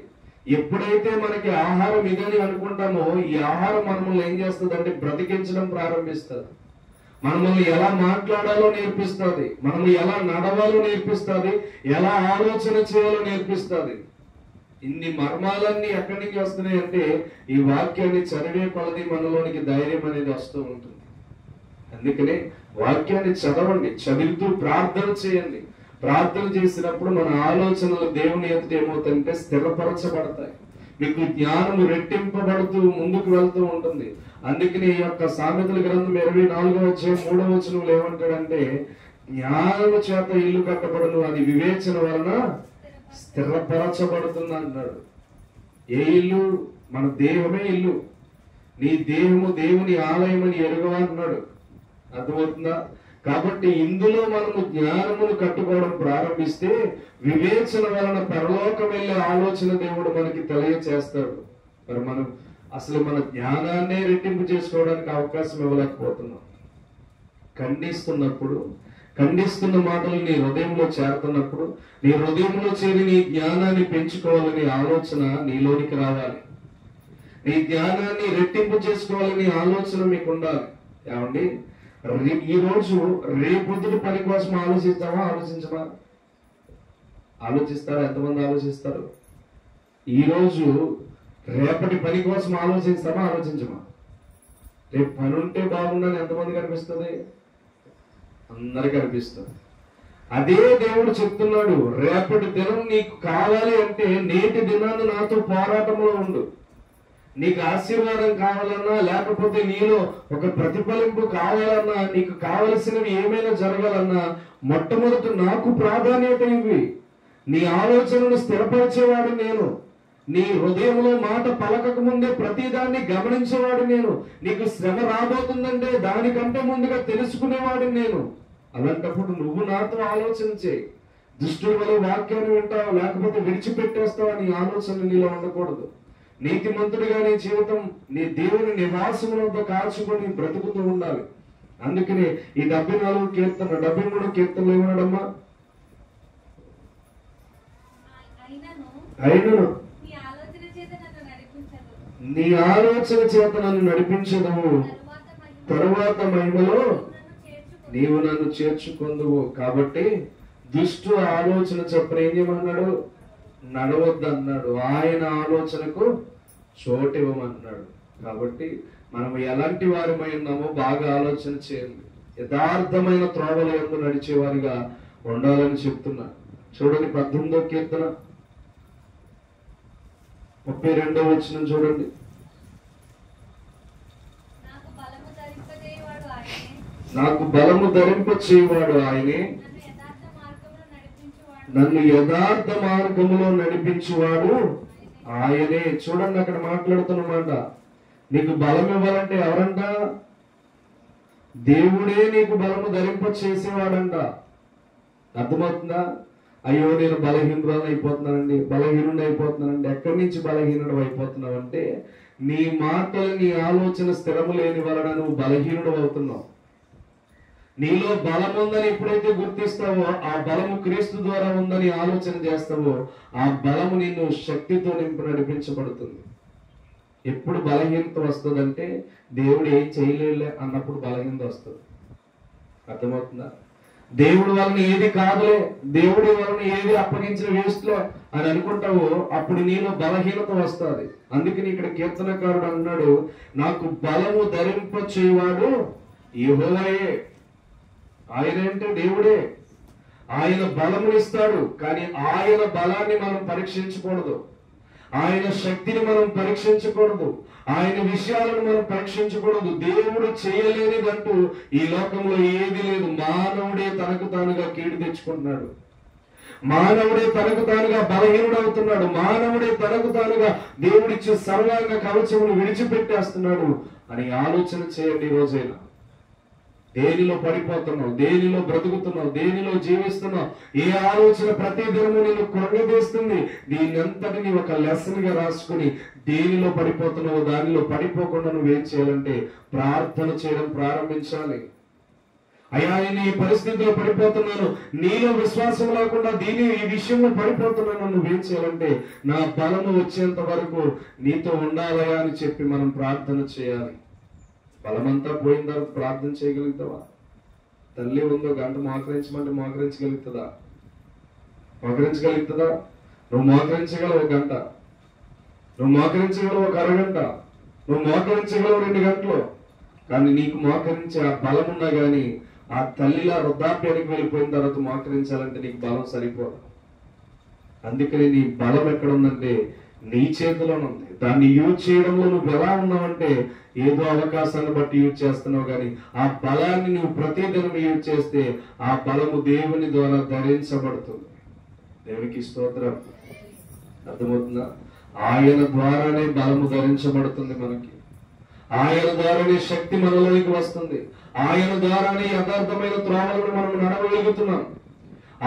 ఎప్పుడైతే మనకి ఆహారం ఇదని అనుకుంటామో ఈ ఆహారం మనల్ని ఏం చేస్తుంది అంటే బ్రతికించడం ప్రారంభిస్తుంది. మనల్ని ఎలా మాట్లాడాలో నేర్పిస్తుంది, మనం ఎలా నడవాలో నేర్పిస్తుంది, ఎలా ఆలోచన చేయాలో నేర్పిస్తుంది. ఇన్ని మర్మాలన్నీ ఎక్కడి నుంచి వస్తున్నాయి అంటే ఈ వాక్యాన్ని చదివే కొలది మనలోనికి ధైర్యం అనేది వస్తూ ఉంటుంది. అందుకనే వాక్యాన్ని చదవండి, చదువుతూ ప్రార్థన చేయండి. ప్రార్థన చేసినప్పుడు మన ఆలోచనలు దేవుని ఎదుట ఏమవుతాయంటే స్థిరపరచబడతాయి. మీకు జ్ఞానము రెట్టింపబడుతూ ముందుకు వెళ్తూ ఉంటుంది. అందుకని ఈ యొక్క సామెతల గ్రంథం 24వ అధ్యాయం 3వ వచనంలో ఏమంటాడంటే జ్ఞానము చేత ఇల్లు కట్టబడును, అది వివేచన వలన స్థిరపరచబడుతుంది అన్నాడు. ఏ ఇల్లు? మన దేహమే ఇల్లు. నీ దేహము దేవుని ఆలయం అని ఎరుగవా అన్నాడు. అర్థమవుతుందా? కాబట్టి ఇందులో మనము జ్ఞానమును కట్టుకోవడం ప్రారంభిస్తే వివేచన వలన పరలోకం వెళ్ళే ఆలోచన దేవుడు మనకి తెలియచేస్తాడు. మరి మనం అసలు మన జ్ఞానాన్నే రెట్టింపు చేసుకోవడానికి అవకాశం ఇవ్వలేకపోతున్నాం. ఖండిస్తున్న మాటలు నీ హృదయంలో చేరుతున్నప్పుడు నీ హృదయంలో చేరి నీ జ్ఞానాన్ని పెంచుకోవాలని ఆలోచన నీలోనికి రావాలి. నీ జ్ఞానాన్ని రెట్టింపు చేసుకోవాలని ఆలోచన మీకు ఉండాలి. ఏమండి, ఈ రోజు రేపొద్దుటి పని కోసం ఆలోచించమా? ఆలోచిస్తారా? ఎంతమంది ఆలోచిస్తారు? ఈ రోజు రేపటి పని కోసం ఆలోచించమా? రేపు పని ఉంటే బాగుందని ఎంతమంది కనిపిస్తుంది? అందరికి కనిపిస్తుంది. అదే దేవుడు చెప్తున్నాడు, రేపటి దినం నీకు కావాలి అంటే నేటి దినాన్ని నాతో పోరాటంలో ఉండు. నీకు ఆశీర్వాదం కావాలన్నా లేకపోతే నీలో ఒక ప్రతిఫలింపు కావాలన్నా నీకు కావలసినవి ఏమైనా జరగాలన్నా మొట్టమొదటి నాకు ప్రాధాన్యత ఇవ్వి. నీ ఆలోచనను స్థిరపరిచేవాడు నేను. నీ హృదయంలో మాట పలకక ముందే ప్రతిదాన్ని గమనించేవాడు నేను. నీకు శ్రమ రాబోతుందంటే దానికంటే ముందుగా తెలుసుకునేవాడు నేను. అలాంటప్పుడు నువ్వు నాతో ఆలోచన చేయి. దుష్టుడి వల్ల వాక్యాన్ని వింటావు లేకపోతే విడిచిపెట్టేస్తావు నీ ఆలోచన నీలో ఉండకూడదు. నీతిమంతుడిగా నీ జీవితం నీ దేవుని నివాసములతో కాల్చుకొని బ్రతుకుతూ ఉండాలి. అందుకని ఈ 74 కీర్తన 73 కీర్తనలు ఏమన్నాడమ్మా? అయినను నీ ఆలోచన చేత నన్ను నడిపించదము, తరువాత మహిమలో నీవు నన్ను చేర్చుకొందువు. కాబట్టి దుష్టు ఆలోచన చొప్పున ఏం చేయమన్నాడు? నడవద్దు అన్నాడు. ఆయన ఆలోచనకు చోటు ఇవ్వమన్నాడు. కాబట్టి మనం ఎలాంటి వారిమై ఉన్నామో బాగా ఆలోచన చేయండి. యథార్థమైన త్రోవల యందు నడిచేవారిగా ఉండాలని చెప్తున్నా. చూడండి 18వ కీర్తన 32వ వచనం చూడండి. నాకు బలము ధరింపచేయువాడు ఆయనే, నన్ను యథార్థ మార్గములో నడిపించువాడు ఆయనే. చూడండి అక్కడ మాట్లాడుతున్నమాట. నీకు బలం ఇవ్వాలంటే ఎవరంట? దేవుడే నీకు బలము ధరింప చేసేవాడంట. అర్థమవుతుందా? అయ్యో నేను బలహీనుడు అయిపోతున్నానండి. ఎక్కడి నుంచి బలహీనుడు అయిపోతున్నావు అంటే నీ మాటలు నీ ఆలోచన స్థిరము లేని వలన నువ్వు బలహీనుడు అవుతున్నావు. నీలో బలం ఉందని ఎప్పుడైతే గుర్తిస్తావో ఆ బలము క్రీస్తు ద్వారా ఉందని ఆలోచన చేస్తావో ఆ బలము నిన్ను శక్తితో నింపు నడిపించబడుతుంది. ఎప్పుడు బలహీనత వస్తుందంటే దేవుడు ఏం చేయలే అన్నప్పుడు బలహీనత వస్తుంది. అర్థమవుతుందా? దేవుడి వలన ఏది కాదులే, దేవుడి వలన ఏది అప్పగించిన వేస్ట్లో అని అనుకుంటావో అప్పుడు నీలో బలహీనత వస్తుంది. అందుకని ఇక్కడ కీర్తనకారుడు అన్నాడు, నాకు బలము ధరింప చేయవాడు యెహోవాయే. ఆయన అంటే దేవుడే. ఆయన బలమునిస్తాడు, కానీ ఆయన బలాన్ని మనం పరీక్షించకూడదు. ఆయన శక్తిని మనం పరీక్షించకూడదు. ఆయన విషయాలను మనం పరీక్షించకూడదు. దేవుడు చేయలేనిదంటూ ఈ లోకంలో ఏది లేదు. మానవుడే తనకు తానుగా కీడు తెచ్చుకుంటున్నాడు. మానవుడే తనకు తానుగా బలహీనుడవుతున్నాడు. మానవుడే తనకు తానుగా దేవుడిచ్చే సర్వాంగ కవచమును విడిచిపెట్టేస్తున్నాడు అని ఆలోచన చేయండి. ఈ రోజైనా దేనిలో పడిపోతున్నావు, దేనిలో బ్రతుకుతున్నావు, దేనిలో జీవిస్తున్నావు, ఏ ఆలోచన ప్రతి దినము నిన్ను కృంగదీస్తుంది, దీని అంతటిని ఒక లెసన్ గా రాసుకుని దేనిలో పడిపోతున్నావు దానిలో పడిపోకుండా నువ్వేం చేయాలంటే ప్రార్థన చేయడం ప్రారంభించాలి. అయ్యా, నేను ఈ పరిస్థితిలో పడిపోతున్నాను, నీలో విశ్వాసం లేకుండా ఈ విషయంలో పడిపోతున్నాను, నువ్వేం చేయాలంటే నా బలము వచ్చేంత వరకు నీతో ఉండాలయా అని చెప్పి మనం ప్రార్థన చేయాలి. బలమంతా పోయిన తర్వాత ప్రార్థన చేయగలుగుతావా? తల్లి ఉందో గంట మోకరించమంటే మోకరించగలుగుతుందా? మోకరించగలుగుతుందా? నువ్వు మోకరించగలవు ఒక గంట, నువ్వు మోకరించగలవు ఒక అరగంట, నువ్వు మోకరించగలవు 2 గంటలు. కానీ నీకు మోకరించే ఆ బలం ఉన్నా కానీ ఆ తల్లిలా వృద్ధాప్యానికి వెళ్ళిపోయిన తర్వాత మోకరించాలంటే నీకు బలం సరిపోదు. అందుకని నీ బలం ఎక్కడ ఉందంటే నీ చేతిలోనే ఉంది. దాన్ని యూజ్ చేయడంలో నువ్వు ఎలా ఉన్నావంటే ఏదో అవకాశాన్ని బట్టి యూజ్ చేస్తున్నావు, కానీ ఆ బలాన్ని నువ్వు ప్రతిదినం యూజ్ చేస్తే ఆ బలము దేవుని ద్వారా ధరించబడుతుంది. దేవునికి స్తోత్రం. అర్థమవుతుందా? ఆయన ద్వారానే బలము ధరించబడుతుంది మనకి. ఆయన ద్వారానే శక్తి మనలోనికి వస్తుంది. ఆయన ద్వారానే యథార్థమైన త్రోవలను మనం నడవగలుగుతున్నాం.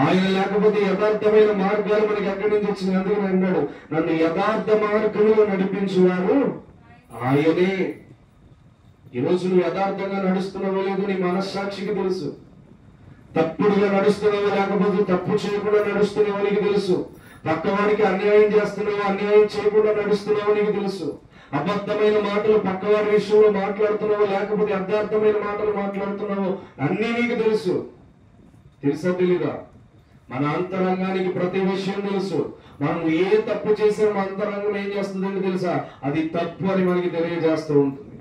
ఆయన లేకపోతే యథార్థమైన మార్గాలు మనకి ఎక్కడి నుంచి వచ్చింది? అందుకని అన్నాడు, నన్ను యథార్థ మార్గంలో నడిపించువాడు ఆయనే. ఈరోజు నువ్వు యథార్థంగా నడుస్తున్నావో లేదో నీ మనస్సాక్షికి తెలుసు. తప్పుడుగా నడుస్తున్నావో లేకపోతే తప్పు చేయకుండా నడుస్తున్నావో నీకు తెలుసు. పక్కవాడికి అన్యాయం చేస్తున్నావో అన్యాయం చేయకుండా నడుస్తున్నావో నీకు తెలుసు. అబద్ధమైన మాటలు పక్కవాడి విషయంలో మాట్లాడుతున్నావో లేకపోతే యథార్థమైన మాటలు మాట్లాడుతున్నావో అన్నీ నీకు తెలుసు. తెలుసా తెలీదా? మన అంతరంగానికి ప్రతి విషయం తెలుసు. మనం ఏ తప్పు చేసినా మన అంతరంగం ఏం చేస్తుందంటే తెలుసా? అది తప్పు అని మనకి తెలియజేస్తూ ఉంటుంది.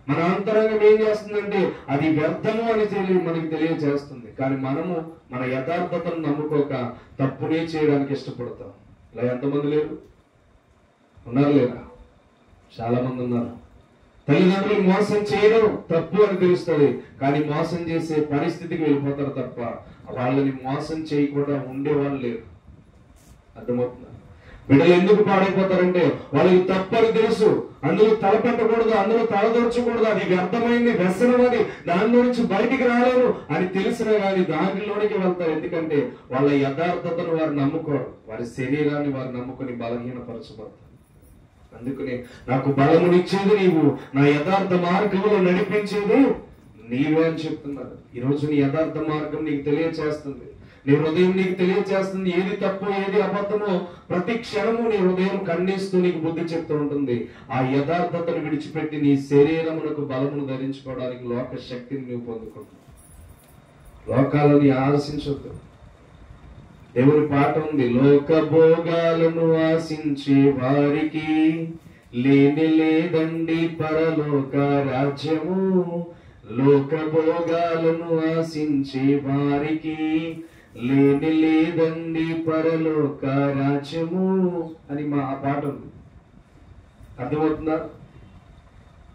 మన అంతరంగం ఏం చేస్తుందంటే అది వ్యర్థము అని మనకి తెలియజేస్తుంది. కానీ మనము మన యథార్థతను నమ్ముకోక తప్పునే చేయడానికి ఇష్టపడతాం. ఇలా ఎంతమంది లేరు? ఉన్నారు లేరా? చాలా మంది ఉన్నారు. తల్లిదండ్రులు మోసం చేయడం తప్పు అని తెలుస్తుంది, కానీ మోసం చేసే పరిస్థితికి వెళ్ళిపోతారు తప్ప వాళ్ళని మోసం చేయకుండా ఉండేవాళ్ళు లేరు. అర్థమవుతుందా? బిడ్డలు ఎందుకు పాడైపోతారంటే వాళ్ళకి తప్పని తెలుసు, అందులో తలపెట్టకూడదు, అందులో తలదొరచకూడదు, అది వ్యర్థమైంది, వ్యసనం, అది దానిలో నుంచి బయటికి రాలేరు అని తెలిసినా కానీ దానిలోనికి వెళ్తారు. ఎందుకంటే వాళ్ళ యథార్థతను వారు నమ్ముకోరు, వారి శరీరాన్ని వారు నమ్ముకొని బలహీనపరచబడతారు. అందుకనే నాకు బలమునిచ్చేది నీవు, నా యథార్థ మార్గంలో నడిపించేది నీవే అని చెప్తున్నారు. ఈరోజు నీ యథార్థ మార్గం నీకు తెలియచేస్తుంది, నీ హృదయం నీకు తెలియచేస్తుంది. ఏది తప్పు ఏది అబద్ధమో ప్రతి క్షణము నీ హృదయం ఖండిస్తూ నీకు బుద్ధి చెప్తూ ఉంటుంది. ఆ యథార్థతను విడిచిపెట్టి నీ శరీరమునకు బలమును ధరించుకోవడానికి లోక శక్తిని నువ్వు పొందుకుంటావు. లోకాలని ఆశించొద్దు. దేవుని పాట ఉంది, లోక భోగాలను ఆశించే వారికి లేని లేదండి పరలోక రాజ్యము. లోక భోగాలను ఆశించే వారికి లేని లేదండి పరలోక రాజ్యము అని ఆ పాట ఉంది. అర్థమవుతుందా?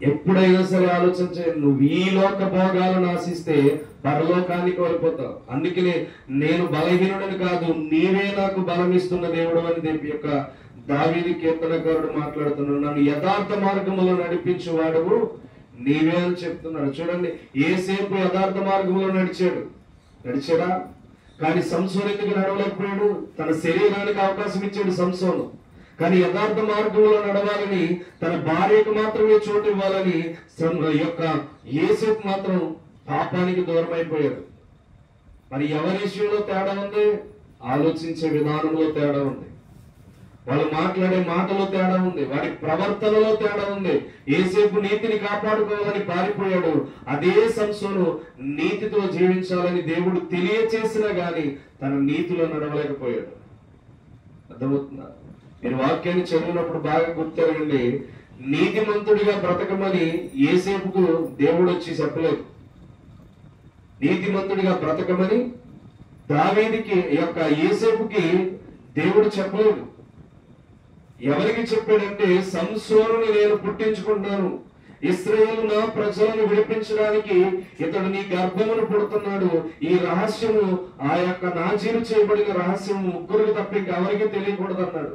ఎప్పుడైనా సరే ఆలోచన చేయండి, నువ్వు ఈ లోక భోగాలను ఆశిస్తే పరలోకానికి వెళ్ళిపోతావు. అందుకనే నేను బలహీనుడని కాదు, నీవే నాకు బలం ఇస్తున్న దేవుడు అని దేవి యొక్క దావీదు కీర్తనకారుడు మాట్లాడుతున్నాడు. నన్ను యథార్థ మార్గంలో నడిపించేవాడు నీవే అని చెప్తున్నాడు. చూడండి, ఏసేపు యథార్థ మార్గంలో నడిచాడా? కానీ సంసోను ఎందుకు నడవలేకపోయాడు? తన శరీరానికి అవకాశం ఇచ్చాడు సంసోను. కానీ యథార్థ మార్గంలో నడవాలని, తన భార్యకు మాత్రమే చోటు ఇవ్వాలని యొక్క యేసేపు మాత్రం పాపానికి దూరం అయిపోయాడు. మరి ఎవరి విషయంలో తేడా ఉంది? ఆలోచించే విధానంలో తేడా ఉంది, వాళ్ళు మాట్లాడే మాటలో తేడా ఉంది, వాడి ప్రవర్తనలో తేడా ఉంది. యేసేపు నీతిని కాపాడుకోవాలని పారిపోయాడు. అదే సంసోను నీతితో జీవించాలని దేవుడు తెలియచేసినా గాని తన నీతిలో నడవలేకపోయాడు. అర్థమవుతుందా? మీరు వాక్యాన్ని చదివినప్పుడు బాగా గుర్తెరగండి. నీతిమంతుడిగా బ్రతకమని యోసేపుకు దేవుడు వచ్చి చెప్పలేదు. నీతిమంతుడిగా బ్రతకమని దావీదుకి యొక్క యోసేపుకి దేవుడు చెప్పలేదు. ఎవరికి చెప్పాడంటే, సంసోనుని నేను పుట్టించుకుంటాను, ఇశ్రాయేలు నా ప్రజలను విడిపించడానికి ఇతడు నీ గర్భమును పుడుతున్నాడు, ఈ రహస్యము ఆ యొక్క నాజీరు చేయబడిన రహస్యము ముగ్గురికి తప్ప ఇంకెవరికి తెలియకూడదన్నాడు.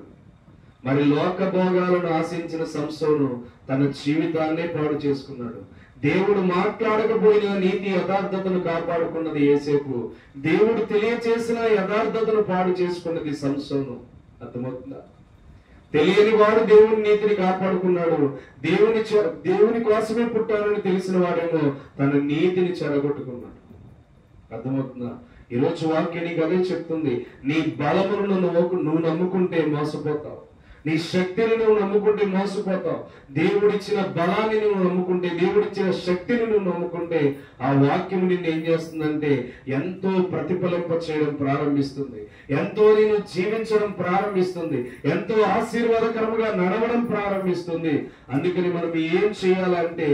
మరి లోక భోగాలను ఆశించిన సంసోను తన జీవితాన్నే పాడు చేసుకున్నాడు. దేవుడు మాట్లాడకపోయినా నీతి యథార్థతను కాపాడుకున్నది యోసేపు, దేవుడు తెలియచేసిన యథార్థతను పాడు చేసుకున్నది సంసోను. అర్థమవుతుందా? తెలియని వాడు దేవుని నీతిని కాపాడుకున్నాడు, దేవుని కోసమే పుట్టానని తెలిసిన వాడేమో తన నీతిని చెడగొట్టుకున్నాడు. అర్థమవుతుందా? ఈరోజు వాక్యం నీకు అదే చెప్తుంది. నీ బలమును నువ్వు నమ్ముకుంటే మోసపోతావు, నీ శక్తిని నువ్వు నమ్ముకుంటే మోసపోతావు. దేవుడిచ్చిన బలాన్ని నువ్వు నమ్ముకుంటే, దేవుడిచ్చిన శక్తిని నువ్వు నమ్ముకుంటే ఆ వాక్యం నిన్ను ఏం చేస్తుందంటే ఎంతో ప్రతిఫలింప చేయడం ప్రారంభిస్తుంది, ఎంతో నేను జీవించడం ప్రారంభిస్తుంది, ఎంతో ఆశీర్వాదకరంగా నడవడం ప్రారంభిస్తుంది. అందుకని మనం ఏం చేయాలంటే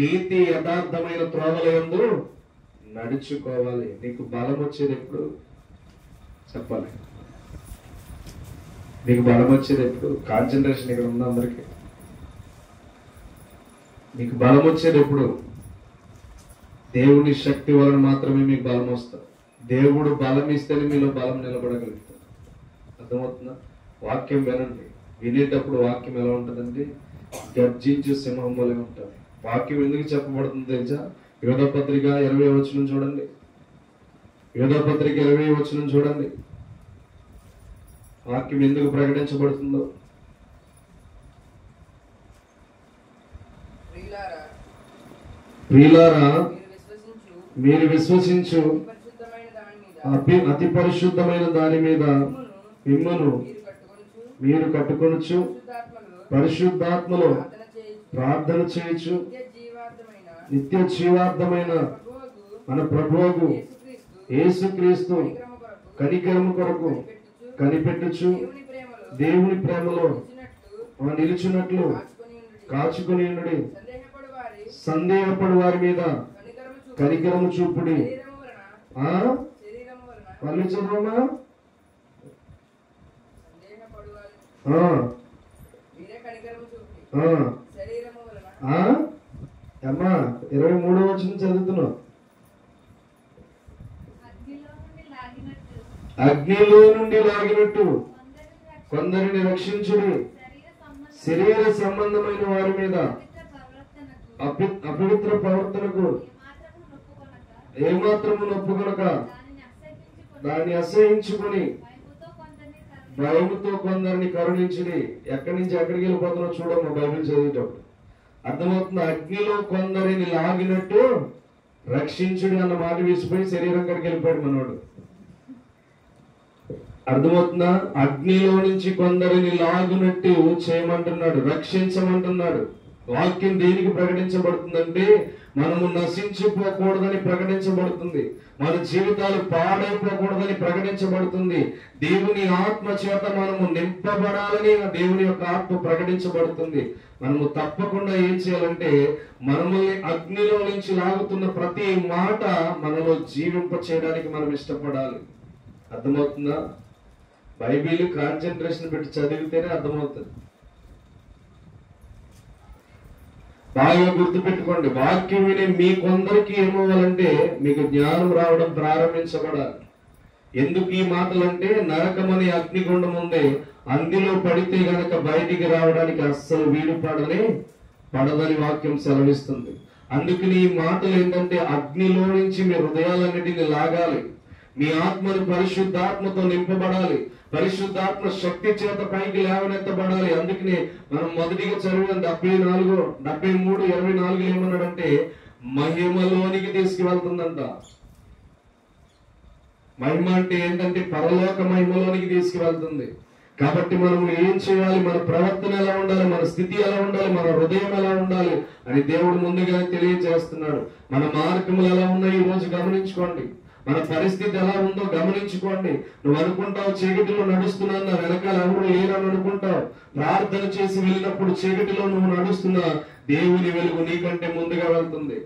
నీతి యథార్థమైన త్రోవలయందు నడుచుకోవాలి. నీకు బలం వచ్చేది ఎప్పుడు చెప్పాలి? మీకు బలం వచ్చేది ఎప్పుడు? కాన్సన్ట్రేషన్ ఇక్కడ ఉంది అందరికి. మీకు బలం వచ్చేది ఎప్పుడు? దేవుని శక్తి వలన మాత్రమే మీకు బలం వస్తుంది. దేవుడు బలం ఇస్తేనే మీలో బలం నిలబడగలుగుతారు. అర్థమవుతుందా? వాక్యం వినండి. వినేటప్పుడు వాక్యం ఎలా ఉంటుందంటే గర్జించు సింహం వలె ఉంటుంది. వాక్యం ఎందుకు చెప్పబడుతుంది తెలుసా? యోధపత్రిక 20వ వచనం చూడండి. యోధపత్రిక 20వ వచనం చూడండి. వాక్యం ఎందుకు ప్రకటించబడుతుందో. ప్రియులారా, మీరు విశ్వసించు అతి పరిశుద్ధమైన దాని మీద మిమ్మును మీరు కట్టుకొనుచు పరిశుద్ధాత్మలో ప్రార్థన చేయొచ్చు. నిత్య జీవార్థమైన మన ప్రభువు యేసుక్రీస్తు కనికరము కొరకు కనిపెట్టుచు దేవుని ప్రేమలో నిలిచినట్లు కాచుకుని ఉండుడి. సందేహపడు వారి మీద కనికరము చూపుడి. పళ్ళు చదవమా? అమ్మా 23వ వచనం చదువుతున్నావు. అగ్నిలో నుండి లాగినట్టు కొందరిని రక్షించుడి. శరీర సంబంధమైన వారి మీద అపవిత్ర ప్రవర్తనకు ఏమాత్రము నొప్పుకొనక దాన్ని అసహించుకుని భయముతో కొందరిని కరుణించుడి. ఎక్కడి నుంచి ఎక్కడికి వెళ్ళిపోతున్నావు చూడమ్మా బైబిల్ చదివేటప్పుడు. అర్థమవుతుంది? అగ్నిలో కొందరిని లాగినట్టు రక్షించుడి అన్న మాట వేసిపోయి శరీరం కడికి వెళ్ళిపోయాడు మనోడు. అర్థమవుతుందా? అగ్నిలో నుంచి కొందరిని లాగునట్టు చేయమంటున్నాడు, రక్షించమంటున్నాడు. వాక్యం దేనికి ప్రకటించబడుతుందంటే మనము నశించిపోకూడదని ప్రకటించబడుతుంది, మన జీవితాలు పాడైపోకూడదని ప్రకటించబడుతుంది. దేవుని ఆత్మ చేత మనము నింపబడాలని దేవుని యొక్క ఆత్మ ప్రకటించబడుతుంది. మనము తప్పకుండా ఏం చేయాలంటే మనల్ని అగ్నిలో నుంచి లాగుతున్న ప్రతి మాట మనలో జీవింప చేయడానికి మనం ఇష్టపడాలి. అర్థమవుతుందా? బైబిల్ కాన్సన్ట్రేషన్ పెట్టి చదివితేనే అర్థమవుతుంది. బాగా గుర్తుపెట్టుకోండి. వాక్యం విని మీ కొందరికి ఏమవ్వాలంటే మీకు జ్ఞానం రావడం ప్రారంభించబడాలి. ఎందుకు ఈ మాటలంటే నరకమనే అగ్నిగుండం ఉంది, అందులో పడితే గనక బయటికి రావడానికి అస్సలు వీలు పడదని వాక్యం సెలవిస్తుంది. అందుకని ఈ మాటలు ఏంటంటే అగ్నిలో నుంచి మీ హృదయాలన్నిటిని లాగాలి, మీ ఆత్మను పరిశుద్ధాత్మతో నింపబడాలి, పరిశుద్ధాత్మ శక్తి చేత పైకి లేవనెత్తబడాలి. అందుకనే మనం మొదటిగా చదివిన 73:24 ఏమన్నాడంటే మహిమలోనికి తీసుకువెళ్తుందంట. మహిమ అంటే ఏంటంటే పరలోక మహిమలోనికి తీసుకువెళ్తుంది. కాబట్టి మనం ఏం చేయాలి? మన ప్రవర్తన ఎలా ఉండాలి, మన స్థితి ఎలా ఉండాలి, మన హృదయం ఎలా ఉండాలి అని దేవుడు ముందుగా తెలియజేస్తున్నాడు. మన మార్గములు ఎలా ఉన్నాయి ఈ రోజు గమనించుకోండి. మన పరిస్థితి ఎలా ఉందో గమనించుకోండి. నువ్వు అనుకుంటావు చీకటిలో నడుస్తున్నావు, నా వెనకాల ఎవరు లేరని అనుకుంటావు. ప్రార్థన చేసి వెళ్ళినప్పుడు చీకటిలో నువ్వు నడుస్తున్నా దేవుని వెలుగు నీకంటే ముందుగా వెళ్తుంది.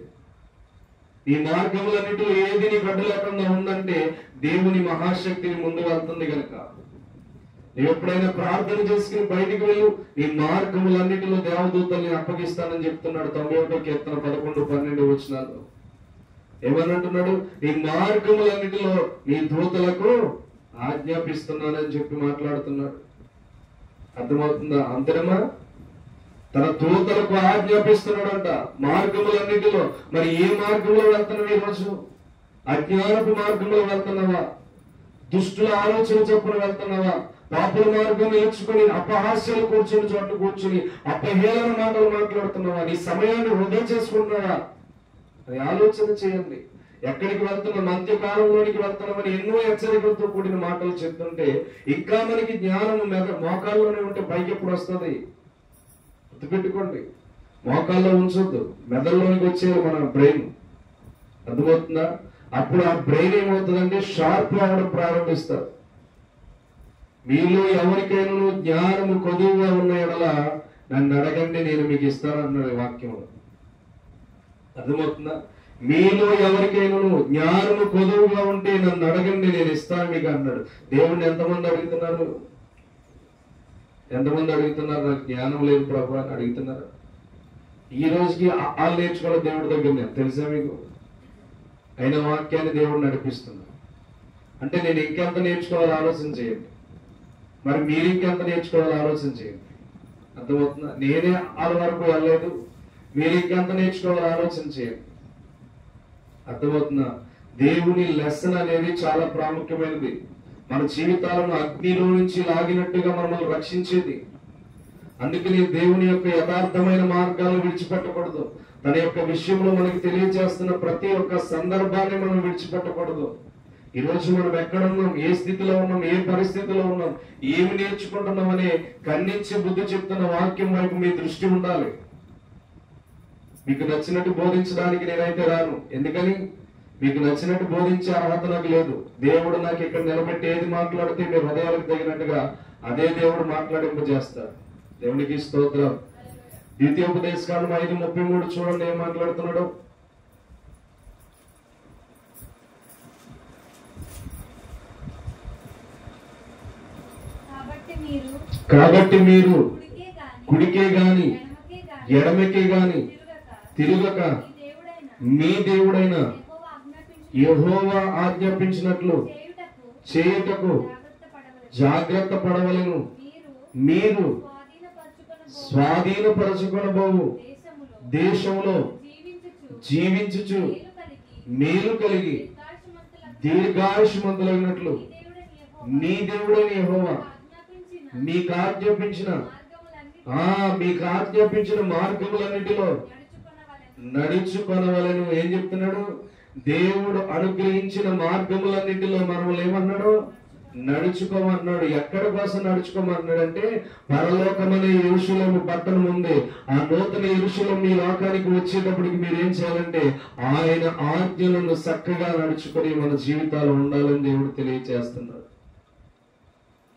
ఈ మార్గములన్నిటిలో ఏది నీకు అడ్డు లేకుండా ఉందంటే దేవుని మహాశక్తిని ముందు వెళ్తుంది కనుక నువ్వు ఎప్పుడైనా ప్రార్థన చేసుకుని బయటికి వెళ్ళు, ఈ మార్గములన్నిటిలో దేవదూతల్ని అప్పగిస్తానని చెప్తున్నాడు. 91వ కీర్తన 11, 12 వచనాల్లో ఏమనంటున్నాడు? ఈ మార్గములన్నిటిలో నీ దూతలకు ఆజ్ఞాపిస్తున్నానని చెప్పి మాట్లాడుతున్నాడు. అర్థమవుతుందా? అంతేనమ్మా, తన దూతలకు ఆజ్ఞాపిస్తున్నాడంట మార్గములన్నిటిలో. మరి ఏ మార్గంలో వెళ్తున్నావు ఈరోజు? అజ్ఞానపు మార్గంలో వెళ్తున్నావా? దుష్టుల ఆలోచన చొప్పున వెళ్తున్నావా? పాపుల మార్గం నేర్చుకుని అపహాస్యాలు కూర్చుని చోట కూర్చుని అపహేళన మాటలు మాట్లాడుతున్నావా? నీ సమయాన్ని వృధా చేసుకుంటున్నావా అని ఆలోచన చేయండి. ఎక్కడికి వెళ్తున్నాం? అంత్యకాలంలోనికి వెళ్తున్నామని ఎన్నో హెచ్చరికలతో కూడిన మాటలు చెప్తుంటే ఇంకా మనకి జ్ఞానం మోకాల్లోనే ఉంటే పైకి ఎప్పుడు వస్తుంది? గుర్తుపెట్టుకోండి, మోకాల్లో ఉంచొద్దు, మెదడులోనికి వచ్చేది మన బ్రెయిన్. అర్థమవుతుందా? అప్పుడు ఆ బ్రెయిన్ ఏమవుతుందంటే షార్ప్ అవ్వడం ప్రారంభిస్తారు. మీలో ఎవరికైనా జ్ఞానము కొదువుగా ఉన్న ఎడల నన్ను అడగండి, నేను మీకు ఇస్తాను అన్నాడు వాక్యంలో. అర్థమవుతుందా? మీలో ఎవరికైనా జ్ఞానము కొదువుగా ఉంటే నన్ను అడగండి, నేను ఇస్తాను మీకు అన్నాడు. దేవుణ్ణి ఎంతమంది అడుగుతున్నారు? ఎంతమంది అడుగుతున్నారు? నాకు జ్ఞానం లేదు ప్రభు అని అడుగుతున్నారు. ఈ రోజుకి వాళ్ళు నేర్చుకోవాలి దేవుడి దగ్గర. తెలుసా మీకు? అయిన వాక్యాన్ని దేవుడు నడిపిస్తున్నాడు అంటే నేను ఇంకెంత నేర్చుకోవాలో ఆలోచన చేయండి. మరి మీరు ఇంకెంత నేర్చుకోవాలో ఆలోచన చేయండి. అర్థమవుతుందా? నేనే వాళ్ళ వరకు వెళ్ళలేదు, మీరు ఇంకెంత నేర్చుకోవాలో ఆలోచన చేయండి. అర్థమవుతుందా? దేవుని లెసన్ అనేది చాలా ప్రాముఖ్యమైనది. మన జీవితాలను అగ్నిలో నుంచి లాగినట్టుగా మనల్ని రక్షించేది. అందుకని దేవుని యొక్క యథార్థమైన మార్గాలను విడిచిపెట్టకూడదు. తన యొక్క విషయంలో మనకి తెలియజేస్తున్న ప్రతి ఒక్క సందర్భాన్ని మనం విడిచిపెట్టకూడదు. ఈ రోజు మనం ఎక్కడ ఉన్నాం, ఏ స్థితిలో ఉన్నాం, ఏ పరిస్థితిలో ఉన్నాం, ఏమి నేర్చుకుంటున్నాం అనే ఖండించి బుద్ధి చెప్తున్న వాక్యం వైపు మీ దృష్టి ఉండాలి. మీకు నచ్చినట్టు బోధించడానికి నేనైతే రాను. ఎందుకని? మీకు నచ్చినట్టు బోధించే అర్హత నాకు లేదు. దేవుడు నాకు ఇక్కడ నిలబెట్టి ఏది మాట్లాడితే మీ హృదయాలకు తగినట్టుగా అదే దేవుడు మాట్లాడింపజేస్తాడు. దేవునికి స్తోత్రం. ద్వితీయోపదేశకాండం 5:33 చూడండి ఏం మాట్లాడుతున్నాడు. కాబట్టి మీరు కుడికే గాని ఎడమకే గాని తిరుగక మీ దేవుడైన యెహోవా ఆజ్ఞాపించినట్లు చేయుటకు జాగ్రత్త పడవలెను. మీరు స్వాధీనపరచుకొనబోవు దేశంలో జీవించుచు మేలు కలిగి దీర్ఘాయుష్మంతులైనట్లు నీ దేవుడైన యెహోవా మీకు ఆజ్ఞాపించిన మార్గములన్నిటిలో నడుచుకొనవలెను. ఏం చెప్తున్నాడు? దేవుడు అనుగ్రహించిన మార్గములన్నిటిలో మనల్ని ఏమన్నాడు? నడుచుకోమన్నాడు. ఎక్కడి కోసం నడుచుకోమన్నాడు అంటే పరలోకమనే యెరూషలేము పట్టణం ఉంది. ఆ నూతన యెరూషలేము మీ లోకానికి వచ్చేటప్పటికి మీరు ఏం చేయాలంటే ఆయన ఆజ్ఞలను చక్కగా నడుచుకొని మన జీవితాలు ఉండాలని దేవుడు తెలియజేస్తున్నాడు.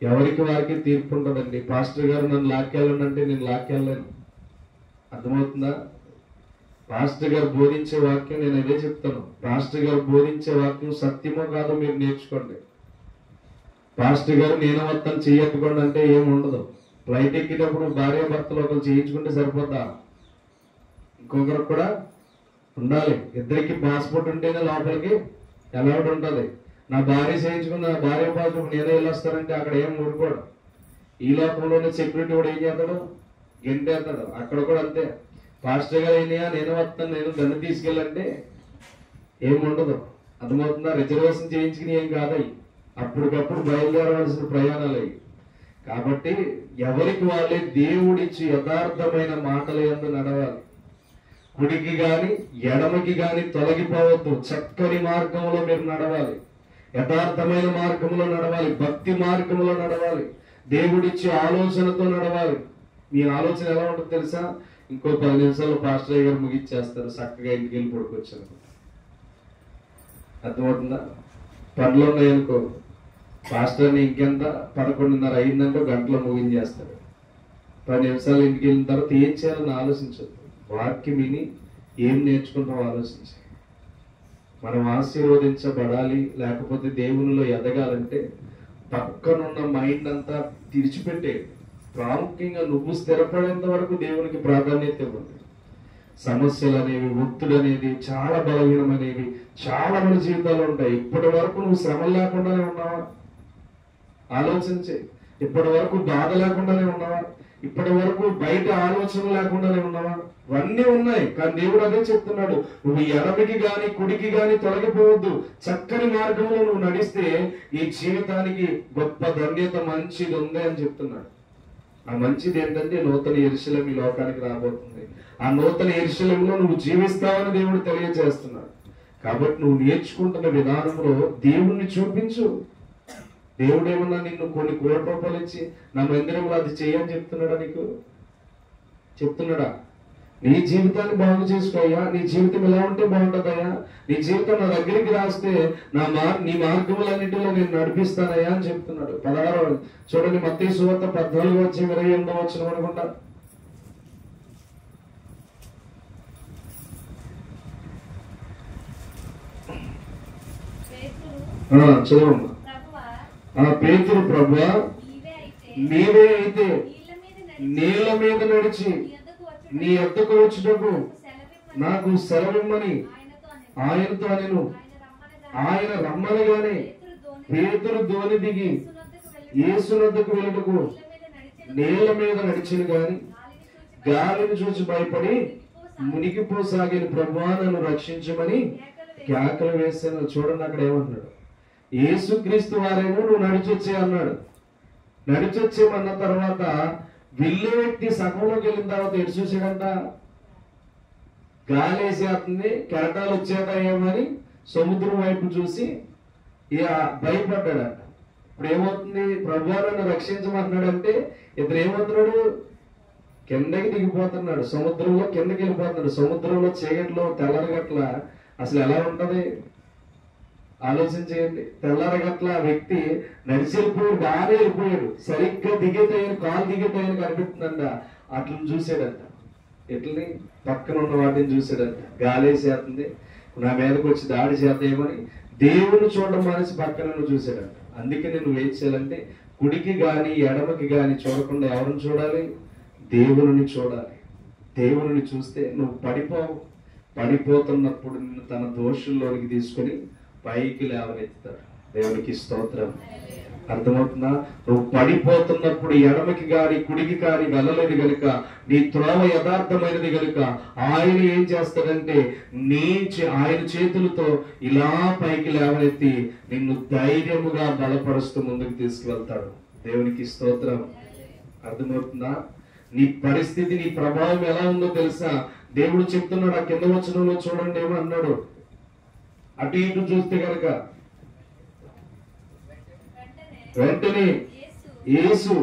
ఎవరికి వారికి తీర్పు ఉంటుందండి. పాస్టర్ గారు నన్ను లాక్యాలంటే నేను లాక్యాలను. అర్థమవుతుందా? పాస్టర్ గారు బోధించే వాక్యం నేను అదే చెప్తాను. పాస్టర్ గారు బోధించే వాక్యం సత్యమో కాదో మీరు నేర్చుకోండి. పాస్టర్ గారు నేను మొత్తం చేయట్టుకోండి అంటే ఏముండదు. ఫ్లైట్ ఎక్కేటప్పుడు భార్య భర్తలు ఒకరు చేయించుకుంటే సరిపోద్దా? ఇంకొకరికి కూడా ఉండాలి. ఇద్దరికి పాస్పోర్ట్ ఉంటేనే లోపలికి అలౌడ్ ఉంటుంది. నా భార్య చేయించుకున్న భార్య పాస్పోర్ట్ నేనే వెళ్ళొస్తానంటే అక్కడ ఏం ఊరుకోడు. ఈ లోకంలోనే సెక్యూరిటీ కూడా ఏం చేస్తాడు? గెంటేస్తాడు. అక్కడ కూడా అంతే. పాస్టర్ గారు అయినాయా నేను వస్తాను, నేను దాన్ని తీసుకెళ్ళంటే ఏముండదు. అర్థమవుతుందా? రిజర్వేషన్ చేయించుకుని ఏం కాదయి, అప్పటికప్పుడు బయలుదేరవలసిన ప్రయాణాలు అవి. కాబట్టి ఎవరికి వాళ్ళే దేవుడిచ్చి యథార్థమైన మాటల యందు నడవాలి. కుడికి గాని ఎడమకి గాని తొలగిపోవద్దు. చక్కని మార్గంలో మీరు నడవాలి. యథార్థమైన మార్గంలో నడవాలి. భక్తి మార్గంలో నడవాలి. దేవుడిచ్చే ఆలోచనతో నడవాలి. మీ ఆలోచన ఎలా ఉంటుంది తెలుసా? ఇంకో 10 నిమిషాలు పాస్టర్ గారు ముగిచ్చేస్తారు, చక్కగా ఇంటికి వెళ్ళి పడుకోవచ్చు. అర్థమవుతుందా? పనులు ఉన్నాయనుకో, పాస్టర్ని ఇంకెంత 11:30 అయిందంటే గంటలో ముగించేస్తాడు. 10 నిమిషాలు ఇంటికి వెళ్ళిన తర్వాత ఏం చేయాలని ఆలోచించదు. వాక్యం విని ఏం నేర్చుకుంటామో ఆలోచించి. మనం ఆశీర్వదించబడాలి, లేకపోతే దేవునిలో ఎదగాలంటే పక్కనున్న మైండ్ అంతా విడిచిపెట్టే, ప్రాముఖ్యంగా నువ్వు స్థిరపడేంత వరకు దేవునికి ప్రాధాన్యత ఇవ్వండి. సమస్యలు అనేవి, ఒత్తిడి అనేది, చాలా బలహీనమనేవి చాలా మన జీవితాల్లో ఉంటాయి. ఇప్పటి వరకు నువ్వు శ్రమ లేకుండానే ఉన్నావా? ఆలోచించే. ఇప్పటి వరకు బాధ లేకుండానే ఉన్నావా? ఇప్పటి వరకు బయట ఆలోచన లేకుండానే ఉన్నావా? ఇవన్నీ ఉన్నాయి. కానీ దేవుడు అదే చెప్తున్నాడు, నువ్వు ఎడమికి గాని కుడికి గాని తొలగిపోవద్దు. చక్కని మార్గంలో నువ్వు నడిస్తే ఈ జీవితానికి గొప్ప ధన్యత, మంచిది ఉంది అని చెప్తున్నాడు. ఆ మంచిది ఏంటంటే నూతన యెరూషలేము ఈ లోకానికి రాబోతుంది. ఆ నూతన యెరూషలేములో నువ్వు జీవిస్తావని దేవుడు తెలియజేస్తున్నాడు. కాబట్టి నువ్వు నేర్చుకుంటున్న విధానంలో దేవుణ్ణి చూపించు. దేవుడు ఏమన్నా నిన్ను కొన్ని కోట్ల రూపాయలు ఇచ్చి నా మందిరంలో అది చేయని చెప్తున్నాడా? నీకు చెప్తున్నాడా? నీ జీవితాన్ని బాగు చేసుకోయ్యా, నీ జీవితం ఎలా ఉంటే బాగుంటుందయ్యా, నీ జీవితం నా దగ్గరికి రాస్తే నీ మార్గములన్నింటిలో నేను నడిపిస్తానయ్యా అని చెప్తున్నాడు. 16 చూడండి, మత్తయి సువార్త 14:28 అనుకుంటా. చదవమ్మా. పేతురు, ప్రభువా నీవే అయితే నీళ్ళ మీద నడిచి నీ యొద్దకు వచ్చుటకు నాకు సెలవిమ్మని ఆయనతో అనెను. ఆయన రమ్మనగానే పేతురు దోణి దిగి యేసునొద్దకు వెళ్ళుటకు నీళ్ల మీద నడిచిను గాని గాలిని చూసి భయపడి మునిగిపోసాగిన, ప్రభువా నన్ను రక్షించమని కేకలు వేసాను. చూడండి అక్కడ ఏమన్నాడు, యేసుక్రీస్తు వారేమో నువ్వు నడిచొచ్చే అన్నాడు. నడిచొచ్చేమన్న తర్వాత వెళ్ళే వ్యక్తి సగంలోకి వెళ్ళిన తర్వాత ఎటు చూసాడంట, గాలి వేసేస్తుంది, కెరటాలు వచ్చేతాయేమని సముద్రం వైపు చూసి ఇక భయపడ్డాడంట. ఇప్పుడు ఏమవుతుంది, ప్రభువా నన్ను రక్షించమన్నాడంటే ఇతను ఏమవుతున్నాడు, కిందకి దిగిపోతున్నాడు, సముద్రంలో కిందకి వెళ్ళిపోతున్నాడు. సముద్రంలో చీకట్లో తెల్లరగట్ల అసలు ఎలా ఉంటది ఆలోచించేయండి. తెల్లరగట్ల వ్యక్తి నడిచి వెళ్ళిపోయాడు, బాగానే వెళ్ళిపోయాడు, సరిగ్గా దిగేటైన కాలు దిగేటైన కనిపిస్తుందంట. అట్లా చూసాడంట, ఎట్లని పక్కన ఉన్న వాటిని చూసాడంట. గాలేసేస్తుంది, నా మీదకి వచ్చి దాడి చేద్దామని దేవుని చూడడం మానేసి పక్కన చూసాడంట. అందుకే నేను ఏం చేయాలంటే కుడికి గాని ఎడమకి గాని చూడకుండా ఎవరిని చూడాలి, దేవుని చూడాలి. దేవుని చూస్తే నువ్వు పడిపోతున్నప్పుడు నిన్ను తన దోషుల్లోనికి తీసుకొని పైకి లేవనెత్తాడు. దేవునికి స్తోత్రం. అర్థమవుతుందా? నువ్వు పడిపోతున్నప్పుడు ఎడమకి గాని కుడికి కాని వెళ్ళలేదు గనుక, నీ త్రోవ యథార్థమైనది గనుక ఆయన ఏం చేస్తాడంటే ఆయన చేతులతో ఇలా పైకి లేవనెత్తి నిన్ను ధైర్యముగా బలపరుస్తూ ముందుకు తీసుకువెళ్తాడు. దేవునికి స్తోత్రం. అర్థమవుతుందా? నీ పరిస్థితి, నీ ప్రభావం ఎలా ఉందో తెలుసా? దేవుడు చెప్తున్నాడు, ఆ కింద వచనంలో చూడండి ఏమో అన్నాడు, అటు ఇటు చూస్తే కనుక వెంటనే యేసు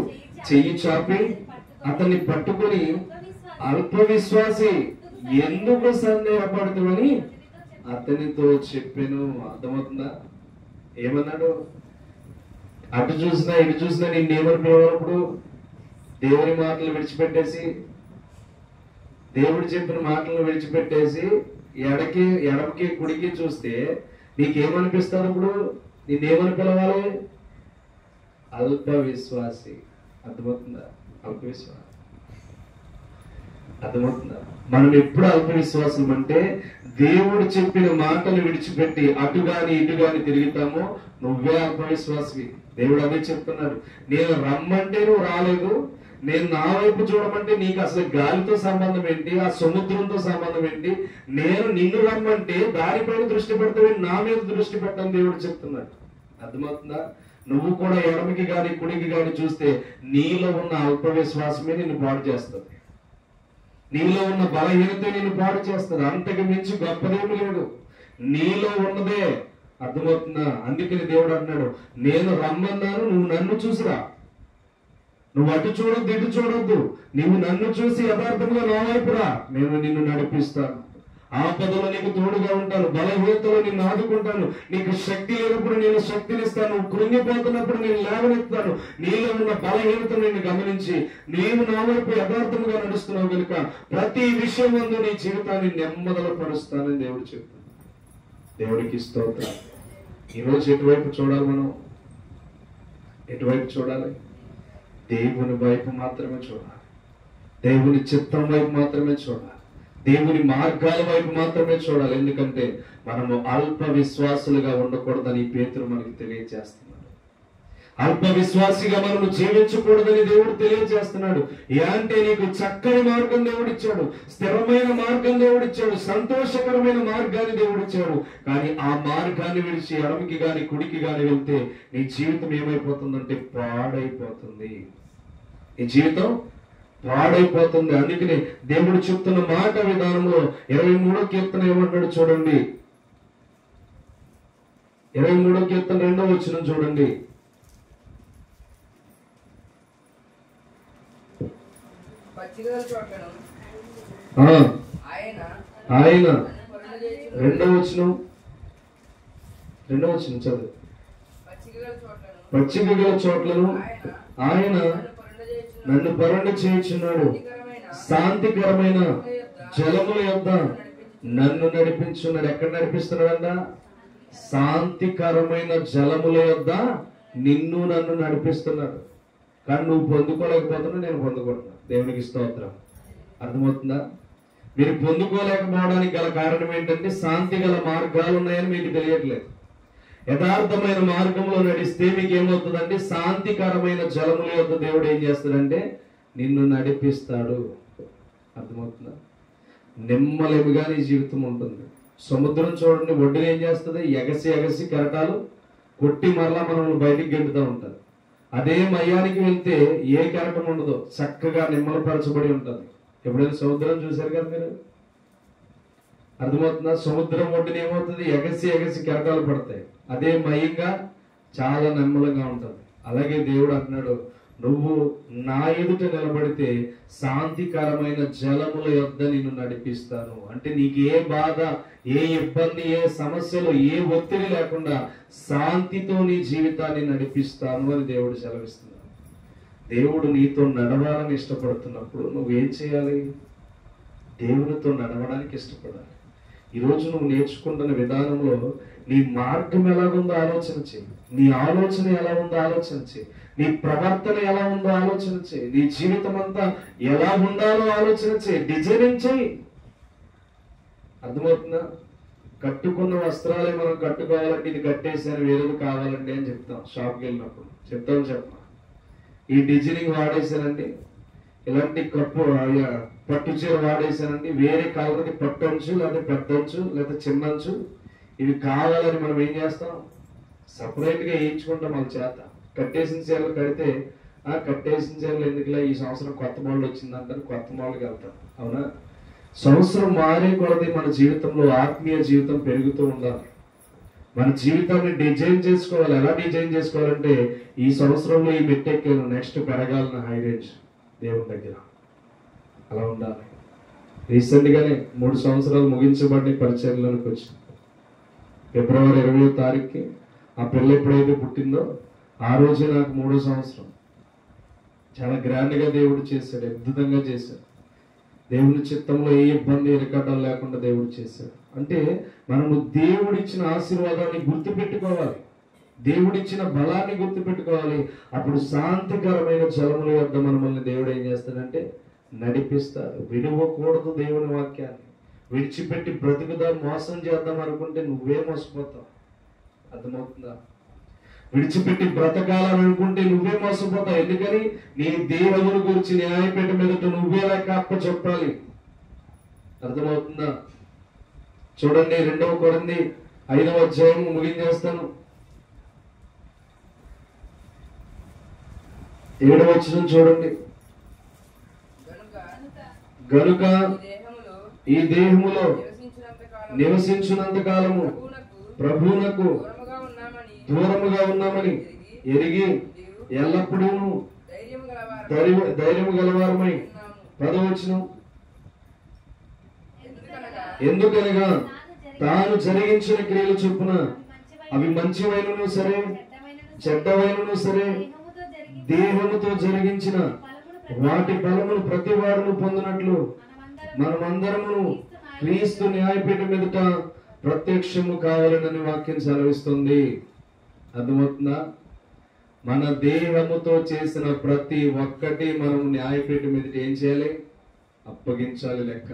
చెయ్యి చాపి అతన్ని పట్టుకొని, అల్ప విశ్వాసి ఎందుకు సందేహపడుతుమని అతనితో చెప్పాను. అర్థమవుతుందా? ఏమన్నాడు? అటు చూసినా ఇటు చూసినా నిన్నేమని పిలవనప్పుడు దేవుని మాటలు విడిచిపెట్టేసి, దేవుడు చెప్పిన మాటలను విడిచిపెట్టేసి ఎడమకి కుడికి చూస్తే నీకేమనిపిస్తుంది? ఇప్పుడు నిన్నేమని పిలవాలి? అల్ప విశ్వాసి. అర్థమవుతుందా? అల్ప విశ్వాసం అర్థమవుతుందా? మనం ఎప్పుడు అల్ప విశ్వాసం అంటే దేవుడు చెప్పిన మాటలు విడిచిపెట్టి అటు గాని ఇటు గాని తిరుగుతామో నువ్వే అల్ప విశ్వాసి. దేవుడు అదే చెప్తున్నాడు, నేను రమ్మంటే నువ్వు రాలేదు, నేను నా వైపు చూడమంటే నీకు అసలు గాలితో సంబంధం ఏంటి, ఆ సముద్రంతో సంబంధం ఏంటి, నేను నిన్ను రమ్మంటే దానిపైన దృష్టి పెడతావు, నా మీద దృష్టి పెట్టని దేవుడు చెప్తున్నాడు. అర్థమవుతుందా? నువ్వు కూడా ఎడమకి గాని కుడికి గాని చూస్తే నీలో ఉన్న అల్ప విశ్వాసమే నిన్ను పాడు చేస్తుంది, నీలో ఉన్న బలహీనత నిన్ను పాడు చేస్తుంది. అంతకు మించి గొప్పదేమి లేదు, నీలో ఉన్నదే. అర్థమవుతుందా? అందుకని దేవుడు అన్నాడు, నేను రమ్మన్నాను, నువ్వు నన్ను చూసిరా. నువ్వు అటు చూడొద్దు, ఇటు చూడొద్దు, నువ్వు నన్ను చూసి యథార్థంగా నా వైపురా, నేను నిన్ను నడిపిస్తాను. ఆపదలో నీకు తోడుగా ఉంటాను, బలహీనతలో నిన్ను ఆదుకుంటాను, నీకు శక్తి లేనప్పుడు నేను శక్తినిస్తాను, కృంగిపోతున్నప్పుడు నేను లేవనెత్తాను, నీలో ఉన్న బలహీనతను నేను గమనించి నీవు నా వైపు యథార్థముగా నడుస్తున్నావు కనుక ప్రతి విషయం ముందు నీ జీవితాన్ని నెమ్మదల పరుస్తానని దేవుడు చెప్తాను. దేవుడికి స్తోత్రం. ఈరోజు ఎటువైపు చూడాలి? మనం ఎటువైపు చూడాలి? దేవుని వైపు మాత్రమే చూడాలి. దేవుని చిత్తం వైపు మాత్రమే చూడాలి. దేవుని మార్గాల వైపు మాత్రమే చూడాలి. ఎందుకంటే మనము అల్ప విశ్వాసులుగా ఉండకూడదని పేతురు మనకి తెలియజేస్తున్నాడు. అల్ప విశ్వాసిగా మనము జీవించకూడదని దేవుడు తెలియజేస్తున్నాడు. అంటే నీకు చక్కని మార్గం దేవుడిచ్చాడు, స్థిరమైన మార్గం దేవుడిచ్చాడు, సంతోషకరమైన మార్గాన్ని దేవుడిచ్చాడు. కానీ ఆ మార్గాన్ని విడిచి ఎడమకి గాని కుడికి గాని వెళ్తే నీ జీవితం ఏమైపోతుందంటే పాడైపోతుంది. నీ జీవితం పాడైపోతుంది. అందుకని దేవుడు చెప్తున్న మాట విధానంలో 23వ కీర్తన ఏమంటాడు చూడండి. 23వ కీర్తన 2వ వచనం చూడండి. ఆయన 2వ వచనం చదువు. పచ్చిక గల చోట్లను ఆయన నన్ను పరుండ చేయుచున్నాడు, శాంతికరమైన జలముల యొద్ద నన్ను నడిపించున్నాడు. ఎక్కడ నడిపిస్తున్నాడంట? శాంతికరమైన జలముల యొద్ద నిన్ను నన్ను నడిపిస్తున్నాడు. కానీ నువ్వు పొందుకోలేకపోతున్నా, నేను పొందుకుంటున్నా. దేవునికి స్తోత్రం. అర్థమవుతుందా? మీరు పొందుకోలేకపోవడానికి గల కారణం ఏంటంటే శాంతి గల మార్గాలు ఉన్నాయని మీకు తెలియట్లేదు. యథార్థమైన మార్గంలో నడిస్తే మీకు ఏమవుతుందంటే శాంతికరమైన జలముల యొద్ద దేవుడు ఏం చేస్తాడంటే నిన్ను నడిపిస్తాడు. అర్థమవుతుందా? నెమ్మలిగా నీ జీవితం ఉంటుంది. సముద్రం చూడండి, ఒడ్డున ఏం చేస్తుంది? ఎగసి ఎగసి కెరటాలు కొట్టి మరలా మనల్ని బయటికి గెంటుతూ ఉంటారు. అదే మయానికి వెళ్తే ఏ కెరటం ఉండదు, చక్కగా నిమ్మలపరచబడి ఉంటుంది. ఎప్పుడైనా సముద్రం చూశారు కదా మీరు? అర్థమవుతుందా? సముద్రం ఒడ్డున ఏమవుతుంది? ఎగసి ఎగసి కెరటాలు పడతాయి. అదే మయంగా చాలా నెమ్మలంగా ఉంటుంది. అలాగే దేవుడు అంటున్నాడు, నువ్వు నా ఎదుట నిలబడితే శాంతికరమైన జలముల యొద్ద నిన్ను నడిపిస్తాను. అంటే నీకు ఏ బాధ, ఏ ఇబ్బంది, ఏ సమస్యలు, ఏ ఒత్తిడి లేకుండా శాంతితో నీ జీవితాన్ని నడిపిస్తాను అని దేవుడు సెలవిస్తున్నాడు. దేవుడు నీతో నడవాలని ఇష్టపడుతున్నప్పుడు నువ్వేం చేయాలి? దేవునితో నడవడానికి ఇష్టపడాలి. ఈరోజు నువ్వు నేర్చుకుంటున్న విధానంలో నీ మార్గం ఎలాగుందో ఆలోచన చేయి, నీ ఆలోచన ఎలా ఉందో ఆలోచన చేయి, నీ ప్రవర్తన ఎలా ఉందో ఆలోచన చేయి, నీ జీవితం అంతా ఎలా ఉండాలో ఆలోచన చేయి, డిజైనింగ్ చేయి. అర్థమవుతుందా? కట్టుకున్న వస్త్రాలే మనం కట్టుకోవాలంటే ఇది కట్టేసాను, వేరేది కావాలండి అని చెప్తాం. షాప్కి వెళ్ళినప్పుడు చెప్పమా, ఈ డిజైనింగ్ వాడేసానండి, ఇలాంటి పట్టు చీర వాడేసానండి, వేరే కలర్ది పట్టు అంచు లేదా పెద్ద అంచు లేదా చిన్న అంచు ఇవి కావాలని మనం ఏం చేస్తాం? సపరేట్గా వేయించుకుంటాం వాళ్ళ చేత. కట్టేసిన చీరలు కడితే కట్టేసిన చీరలు ఎందుకులే, ఈ సంవత్సరం కొత్త మోడల్ వచ్చిందంటారు, కొత్త మోడల్కి వెళ్తాం. అవునా? సంవత్సరం మారే కొలది మన జీవితంలో ఆత్మీయ జీవితం పెరుగుతూ ఉండాలి. మన జీవితాన్ని డిజైన్ చేసుకోవాలి. ఎలా డిజైన్ చేసుకోవాలంటే ఈ సంవత్సరంలో ఈ మెట్టెక్కాను, నెక్స్ట్ పెరగాలని హై రేంజ్ దేవుని దగ్గర అలా ఉండాలి. రీసెంట్గానే 3 సంవత్సరాలు ముగించబడిన పరిచర్యలోనికి వచ్చి ఫిబ్రవరి 20వ తారీఖుకి ఆ పిల్ల ఎప్పుడైతే పుట్టిందో ఆ రోజే నాకు 3వ సంవత్సరం. చాలా గ్రాండ్గా దేవుడు చేశాడు, అద్భుతంగా చేశాడు. దేవుని చిత్తంలో ఏ ఇబ్బంది ఇరకడ్డాలు లేకుండా దేవుడు చేశాడు. అంటే మనము దేవుడిచ్చిన ఆశీర్వాదాన్ని గుర్తుపెట్టుకోవాలి, దేవుడిచ్చిన బలాన్ని గుర్తుపెట్టుకోవాలి. అప్పుడు శాంతికరమైన జలముల యొద్ద మనల్ని దేవుడు ఏం చేస్తాడంటే నడిపిస్తాడు. విడవకూడదు దేవుని వాక్యాన్ని. విడిచిపెట్టి బ్రతుకుదాం, మోసం చేద్దాం అనుకుంటే నువ్వే మోసపోతావు. అర్థమవుతుందా? విడిచిపెట్టి బ్రతకాలని అనుకుంటే నువ్వే మోసపోతావు. ఎందుకని? నీ దేవుని గురించి న్యాయపీఠ మీదట నువ్వే లెక్క అప్ప చెప్పాలి. అర్థమవుతుందా? చూడండి 2వ కొరింథీ 5వ అధ్యాయం ముగించేస్తాను. 7వ వచనం చూడండి. గనుక ఈ దేహములో నివసించినంత కాలము ప్రభువునకు దూరముగా ఉన్నామని ఎరిగి ఎల్లప్పుడూ ధైర్యము గలవారమై 10వ వచనం ఎందుకనగా తాను జరిగించిన క్రియలు చొప్పున అవి మంచివైనను సరే చెడ్డవైనను సరే దేహముతో జరిగించిన వాటి ఫలమును ప్రతి వాడును పొందినట్లు మనమందరము క్రీస్తు న్యాయపీఠం ఎదుట ప్రత్యక్షము కావాలని వాక్యం సెలవిస్తుంది. అర్థమవుతుందా? మన దేహముతో చేసిన ప్రతి ఒక్కటి మనం న్యాయపీఠం ఎదుట ఏం చేయాలి? అప్పగించాలి లెక్క.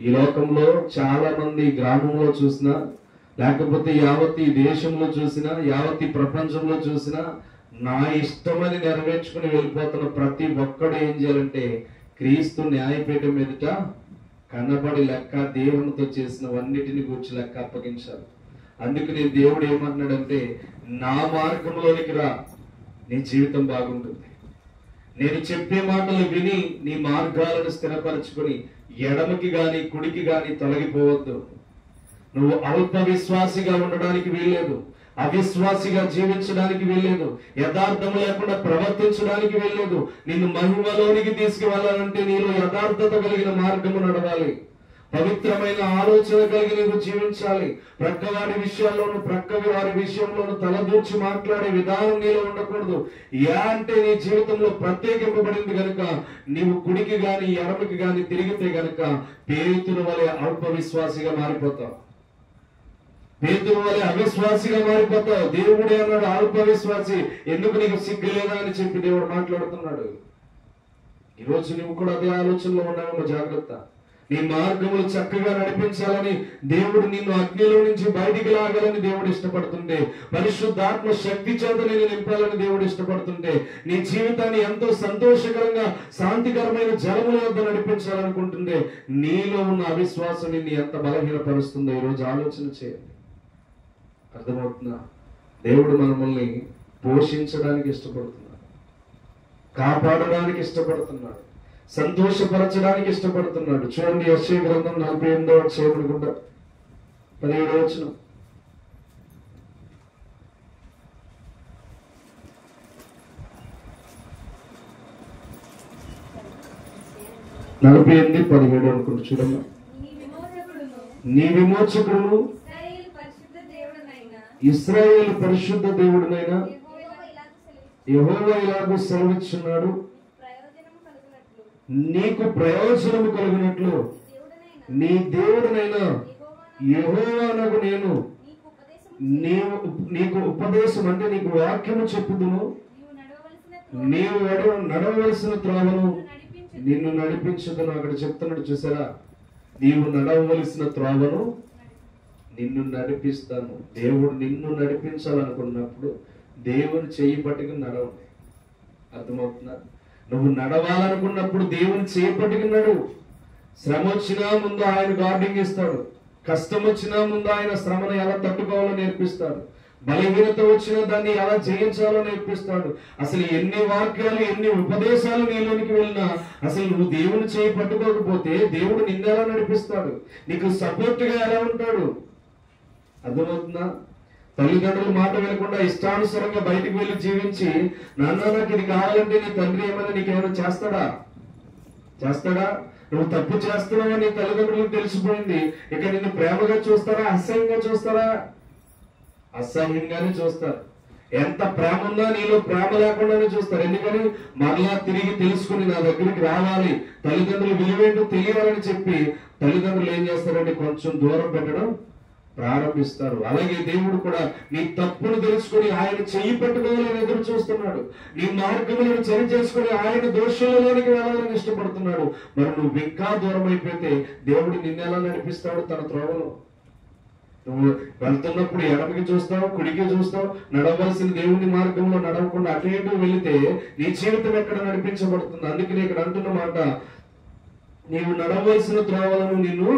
ఈ లోకంలో చాలా మంది గ్రామంలో చూసినా, లేకపోతే యావత్ ఈ దేశంలో చూసినా, యావత్ ఈ ప్రపంచంలో చూసినా, నా ఇష్టమని నెరవేర్చుకుని వెళ్ళిపోతున్న ప్రతి ఒక్కడు ఏం చేయాలంటే క్రీస్తు న్యాయపీఠం ఎదుట కనబడి లెక్క, దేవునితో చేసినవన్నిటిని గురించి లెక్క అప్పగించాలి. అందుకని దేవుడు ఏమన్నాడంటే, నా మార్గంలోనికి రా, నీ జీవితం బాగుంటుంది. నేను చెప్పే మాటలు విని నీ మార్గాలను స్థిరపరచుకొని ఎడమకి గాని కుడికి గాని తొలగిపోవద్దు. నువ్వు అల్ప విశ్వాసిగా ఉండడానికి వీల్లేదు, అవిశ్వాసిగా జీవించడానికి వీల్లేదు, యథార్థము లేకుండా ప్రవర్తించడానికి వీల్లేదు. నిన్ను మహిమలోనికి తీసుకువెళ్ళాలంటే నీలో యథార్థత కలిగిన మార్గము నడవాలి, పవిత్రమైన ఆలోచన కలిగి నువ్వు జీవించాలి. ప్రక్కవారి విషయాల్లోనూ ప్రక్కవి వారి విషయంలోనూ తలదూర్చి మాట్లాడే విధానం నీలో ఉండకూడదు. అంటే నీ జీవితంలో ప్రత్యేకింపబడింది గనుక నీవు కుడికి గాని ఎడమకి గాని తిరిగితే గనుక పేతురు వలె అల్ప విశ్వాసిగా మారిపోతావు, పేతురు వలె అవిశ్వాసిగా మారిపోతావు. దేవుడే అన్నాడు అల్ప విశ్వాసి, ఎందుకు నీకు సిగ్గు లేదా అని చెప్పి దేవుడు మాట్లాడుతున్నాడు. ఈరోజు నువ్వు కూడా అదే ఆలోచనలో ఉన్నావేమో, జాగ్రత్త. నీ మార్గములు చక్కగా నడిపించాలని దేవుడు నిన్ను అగ్నిలో నుంచి బయటికి లాగాలని దేవుడు ఇష్టపడుతుంటే, పరిశుద్ధాత్మ శక్తి చేత నేను నింపాలని దేవుడు ఇష్టపడుతుంటే, నీ జీవితాన్ని ఎంతో సంతోషకరంగా శాంతికరమైన జలముల వద్ద నడిపించాలనుకుంటుంటే, నీలో ఉన్న అవిశ్వాసం నిన్ను ఎంత బలహీనపరుస్తుందో ఈరోజు ఆలోచన చేయండి. అర్థమవుతుందా? దేవుడు మనల్ని పోషించడానికి ఇష్టపడుతున్నాడు, కాపాడడానికి ఇష్టపడుతున్నాడు, సంతోషపరచడానికి ఇష్టపడుతున్నాడు. చూడండి, యెషయా గ్రంథం 48వ అధ్యాయం అనుకుంటా 17వ వచనం. నలభై 17 అనుకుంటా. చూడమ్మా, నీ విమోచకుడును ఇశ్రాయేలు పరిశుద్ధ దేవుడునైన యెహోవా ఇలాగూ సెలవిచ్చున్నాడు, నీకు ప్రయోజనము కలిగినట్లు నీ దేవుడునైనా యెహోవానగు నేను నీకు ఉపదేశం అంటే నీకు వాక్యము చెప్పుదును, నీవు నడవవలసిన త్రోవను నిన్ను నడిపించుదును. అక్కడ చెప్తున్నాడు చూసారా, నీవు నడవవలసిన త్రోవను నిన్ను నడిపిస్తాను. దేవుడు నిన్ను నడిపించాలనుకున్నప్పుడు దేవుని చెయ్యి పట్టుకుని నడవండి. అర్థమవుతుందా? నువ్వు నడవాలనుకున్నప్పుడు దేవుని చేపట్టుకున్నాడు. శ్రమ వచ్చినా ముందు ఆయన గార్డింగ్ ఇస్తాడు, కష్టం వచ్చినా ముందు ఆయన శ్రమను ఎలా తట్టుకోవాలో నేర్పిస్తాడు, బలహీనత వచ్చినా దాన్ని ఎలా జయించాలో నేర్పిస్తాడు. అసలు ఎన్ని వాక్యాలు ఎన్ని ఉపదేశాలు నీలోనికి వెళ్ళినా అసలు నువ్వు దేవుని చేయి పట్టుకోకపోతే దేవుడు నిన్నెలా నడిపిస్తాడు, నీకు సపోర్ట్ గా ఎలా ఉంటాడు? అర్థమవుతుందా? తల్లిదండ్రుల మాట వినకుండా ఇష్టానుసారంగా బయటికి వెళ్ళి జీవించి, నాన్న నాకు ఇది కావాలంటే నీ తండ్రి ఏమైనా నీకేమైనా చేస్తాడా? నువ్వు తప్పు చేస్తున్నావు నీ తల్లిదండ్రులకు తెలిసిపోయింది. ఇక నిన్ను ప్రేమగా చూస్తారా, అసహ్యంగా చూస్తారా? అసహ్యంగానే చూస్తారు. ఎంత ప్రేమ ఉందా నీలో ప్రేమ లేకుండానే చూస్తారు. ఎందుకని? మరలా తిరిగి తెలుసుకుని నా దగ్గరికి రావాలి, తల్లిదండ్రులు విలువేంటో తెలియాలని చెప్పి తల్లిదండ్రులు ఏం చేస్తారంటే కొంచెం దూరం పెట్టడం ప్రారంభిస్తారు. అలాగే దేవుడు కూడా నీ తప్పును తెలుసుకుని ఆయన చెయ్యి పట్టుకోవాలని ఎదురు చూస్తున్నాడు. నీ మార్గములను సరి చేసుకుని ఆయన దోషంలోనికి వెళ్ళాలని ఇష్టపడుతున్నాడు. మరి నువ్వు ఇంకా దూరం అయిపోతే దేవుడు నిన్నెలా నడిపిస్తాడు? తన త్రోవలో నువ్వు వెళ్తున్నప్పుడు ఎడమకి చూస్తావు, కుడికి చూస్తావు. నడవలసిన దేవుని మార్గంలో నడవకుండా అటు ఇటు వెళితే నీ జీవితం ఎక్కడ నడిపించబడుతుంది? అందుకని ఇక్కడ అంటున్న మాట, నీవు నడవలసిన త్రోవలను నిన్ను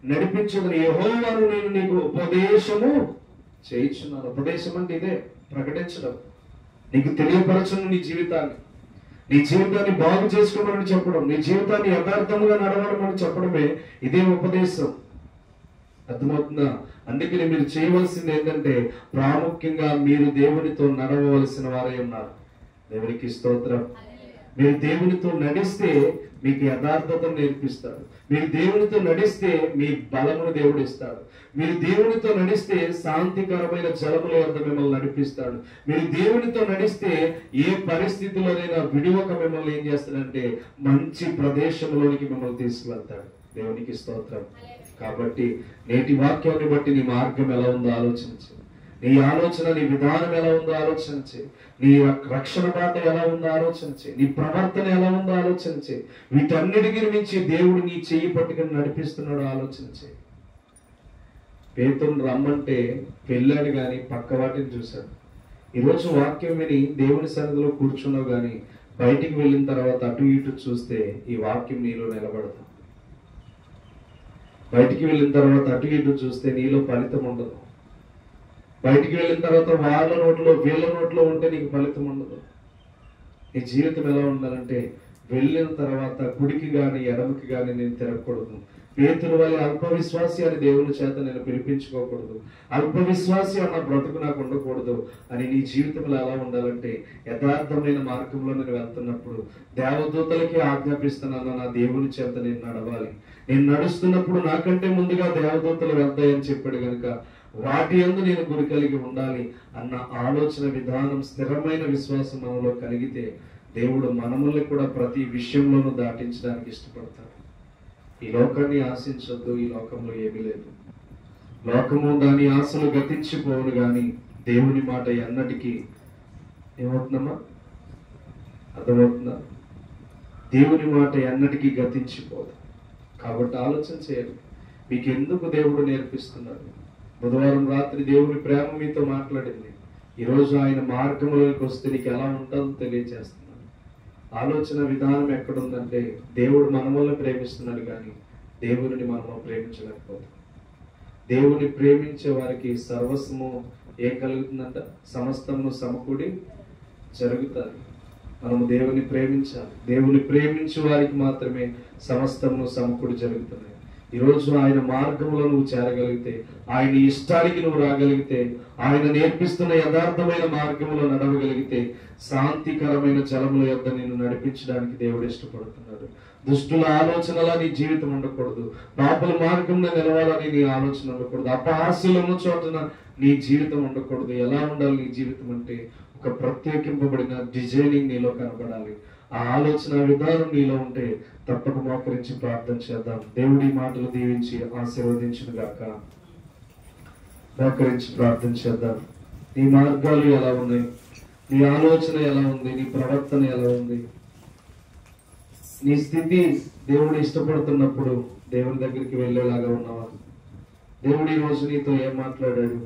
నడిపించదని యెహోవాను నేను నీకు ఉపదేశము చేయించున్నాను. ఉపదేశం అంటే ఇదే, ప్రకటించడం, నీకు తెలియపరచను. నీ జీవితాన్ని బాగు చేసుకోమని చెప్పడం, నీ జీవితాన్ని యథార్థముగా నడవడమని చెప్పడమే ఇదే ఉపదేశం. అర్థమవుతుందా? అందుకని మీరు చేయవలసింది ఏంటంటే, ప్రాముఖ్యంగా మీరు దేవునితో నడవవలసిన వారై ఉన్నారు. దేవునికి స్తోత్రం. మీరు దేవునితో నడిస్తే మీకు యథార్థతను నేర్పిస్తాడు. మీరు దేవునితో నడిస్తే మీ బలమును దేవుడు ఇస్తాడు. మీరు దేవునితో నడిస్తే శాంతికరమైన జలముల యొద్ద మిమ్మల్ని నడిపిస్తాడు. మీరు దేవునితో నడిస్తే ఏ పరిస్థితిలోనైనా విడివక మిమ్మల్ని ఏం చేస్తాడంటే మంచి ప్రదేశంలోనికి మిమ్మల్ని తీసుకువెళ్తాడు. దేవునికి స్తోత్రం. కాబట్టి నేటి వాక్యాన్ని బట్టి నీ మార్గం ఎలా ఉందో ఆలోచించు. నీ ఆలోచన, నీ విధానం ఎలా ఉందో ఆలోచించి, నీ రక్షణ బాట ఎలా ఉందో ఆలోచించి, నీ ప్రవర్తన ఎలా ఉందో ఆలోచించి, వీటన్నిటికి మించి దేవుడు నీ చెయ్యి పట్టుకుని నడిపిస్తున్నాడు ఆలోచించి. పేతురుని రమ్మంటే వెళ్ళాడు కానీ పక్క వాటిని చూశాడు. ఈరోజు వాక్యం విని దేవుని సన్నిధిలో కూర్చున్నావు కానీ బయటికి వెళ్ళిన తర్వాత అటు ఇటు చూస్తే ఈ వాక్యం నీలో నిలబడదు. బయటికి వెళ్ళిన తర్వాత అటు ఇటు చూస్తే నీలో ఫలితం ఉండదు. బయటికి వెళ్ళిన తర్వాత వాళ్ళ నోట్లో వీళ్ళ నోట్లో ఉంటే నీకు ఫలితం ఉండదు. నీ జీవితం ఎలా ఉండాలంటే వెళ్ళిన తర్వాత కుడికి గాని ఎడమకి గాని నేను తిరగకూడదు. పేతురు వల్ల అల్ప విశ్వాసి అని దేవుని చేత నేను పిలిపించుకోకూడదు. అల్ప విశ్వాసి అన్న బ్రతుకు నాకు ఉండకూడదు అని నీ జీవితంలో ఎలా ఉండాలంటే యథార్థమైన మార్గంలో నేను వెళ్తున్నప్పుడు దేవదూతలకి ఆజ్ఞాపిస్తున్నాను, నా దేవుని చేత నేను నడవాలి. నేను నడుస్తున్నప్పుడు నాకంటే ముందుగా దేవదూతలు వెళ్తాయని చెప్పాడు కనుక వాటి యందు నేను గురి కలిగి ఉండాలి అన్న ఆలోచన విధానం, స్థిరమైన విశ్వాసం మనలో కలిగితే దేవుడు మనల్ని కూడా ప్రతి విషయంలోనూ దాటించడానికి ఇష్టపడతాడు. ఈ లోకాన్ని ఆశించొద్దు. ఈ లోకంలో ఏమీ లేదు. లోకము దాని ఆశలు గతించిపోవును కానీ దేవుని మాట ఎన్నటికీ ఏమవుతుందమ్మా? అర్థమవుతుందా? దేవుని మాట ఎన్నటికీ గతించిపోదు. కాబట్టి ఆలోచన చేయండి, మీకు ఎందుకు దేవుడు నేర్పిస్తున్నాడు. బుధవారం రాత్రి దేవుని ప్రేమ మీతో మాట్లాడింది. ఈరోజు ఆయన మార్గంలోకి వస్తే నీకు ఎలా ఉంటుందో తెలియజేస్తున్నాను. ఆలోచన విధానం ఎక్కడుందంటే దేవుడు మనల్ని ప్రేమిస్తున్నాడు కానీ దేవుని మనము ప్రేమించలేకపోతాం. దేవుని ప్రేమించే వారికి సర్వస్వము ఏం కలుగుతుందంట? సమస్తము సమకూడి జరుగుతాయి. మనము దేవుని ప్రేమించాలి. దేవుని ప్రేమించే వారికి మాత్రమే సమస్తము సమకూడి జరుగుతున్నాయి. ఈరోజు ఆయన మార్గంలో నువ్వు చేరగలిగితే, ఆయన ఇష్టానికి నువ్వు రాగలిగితే, ఆయన నేర్పిస్తున్న యథార్థమైన మార్గంలో నడవగలిగితే శాంతికరమైన జలముల యొద్ద నిన్ను నడిపించడానికి దేవుడు ఇష్టపడుతున్నాడు. దుష్టుల ఆలోచనలా నీ జీవితం ఉండకూడదు. పాపల మార్గంలో నిలవాలని నీ ఆలోచన ఉండకూడదు. అపహాస్యలను చోటన నీ జీవితం ఉండకూడదు. ఎలా ఉండాలి నీ జీవితం అంటే ఒక ప్రత్యేకింపబడిన డిజైనింగ్ నీలో కనబడాలి. ఆ ఆలోచన విధానం నీలో ఉంటే తప్పక మోకరించి ప్రార్థన చేద్దాం. దేవుడి మాటలు దీవించి ఆశీర్వదించును గాక. మోకరించి ప్రార్థన చేద్దాం. నీ మార్గాలు ఎలా ఉన్నాయి? నీ ఆలోచన ఎలా ఉంది? నీ ప్రవర్తన ఎలా ఉంది? నీ స్థితి దేవుడు ఇష్టపడుతున్నప్పుడు దేవుని దగ్గరికి వెళ్ళేలాగా ఉన్నావా? దేవుడు ఈ రోజు నీతో ఏం మాట్లాడాడు?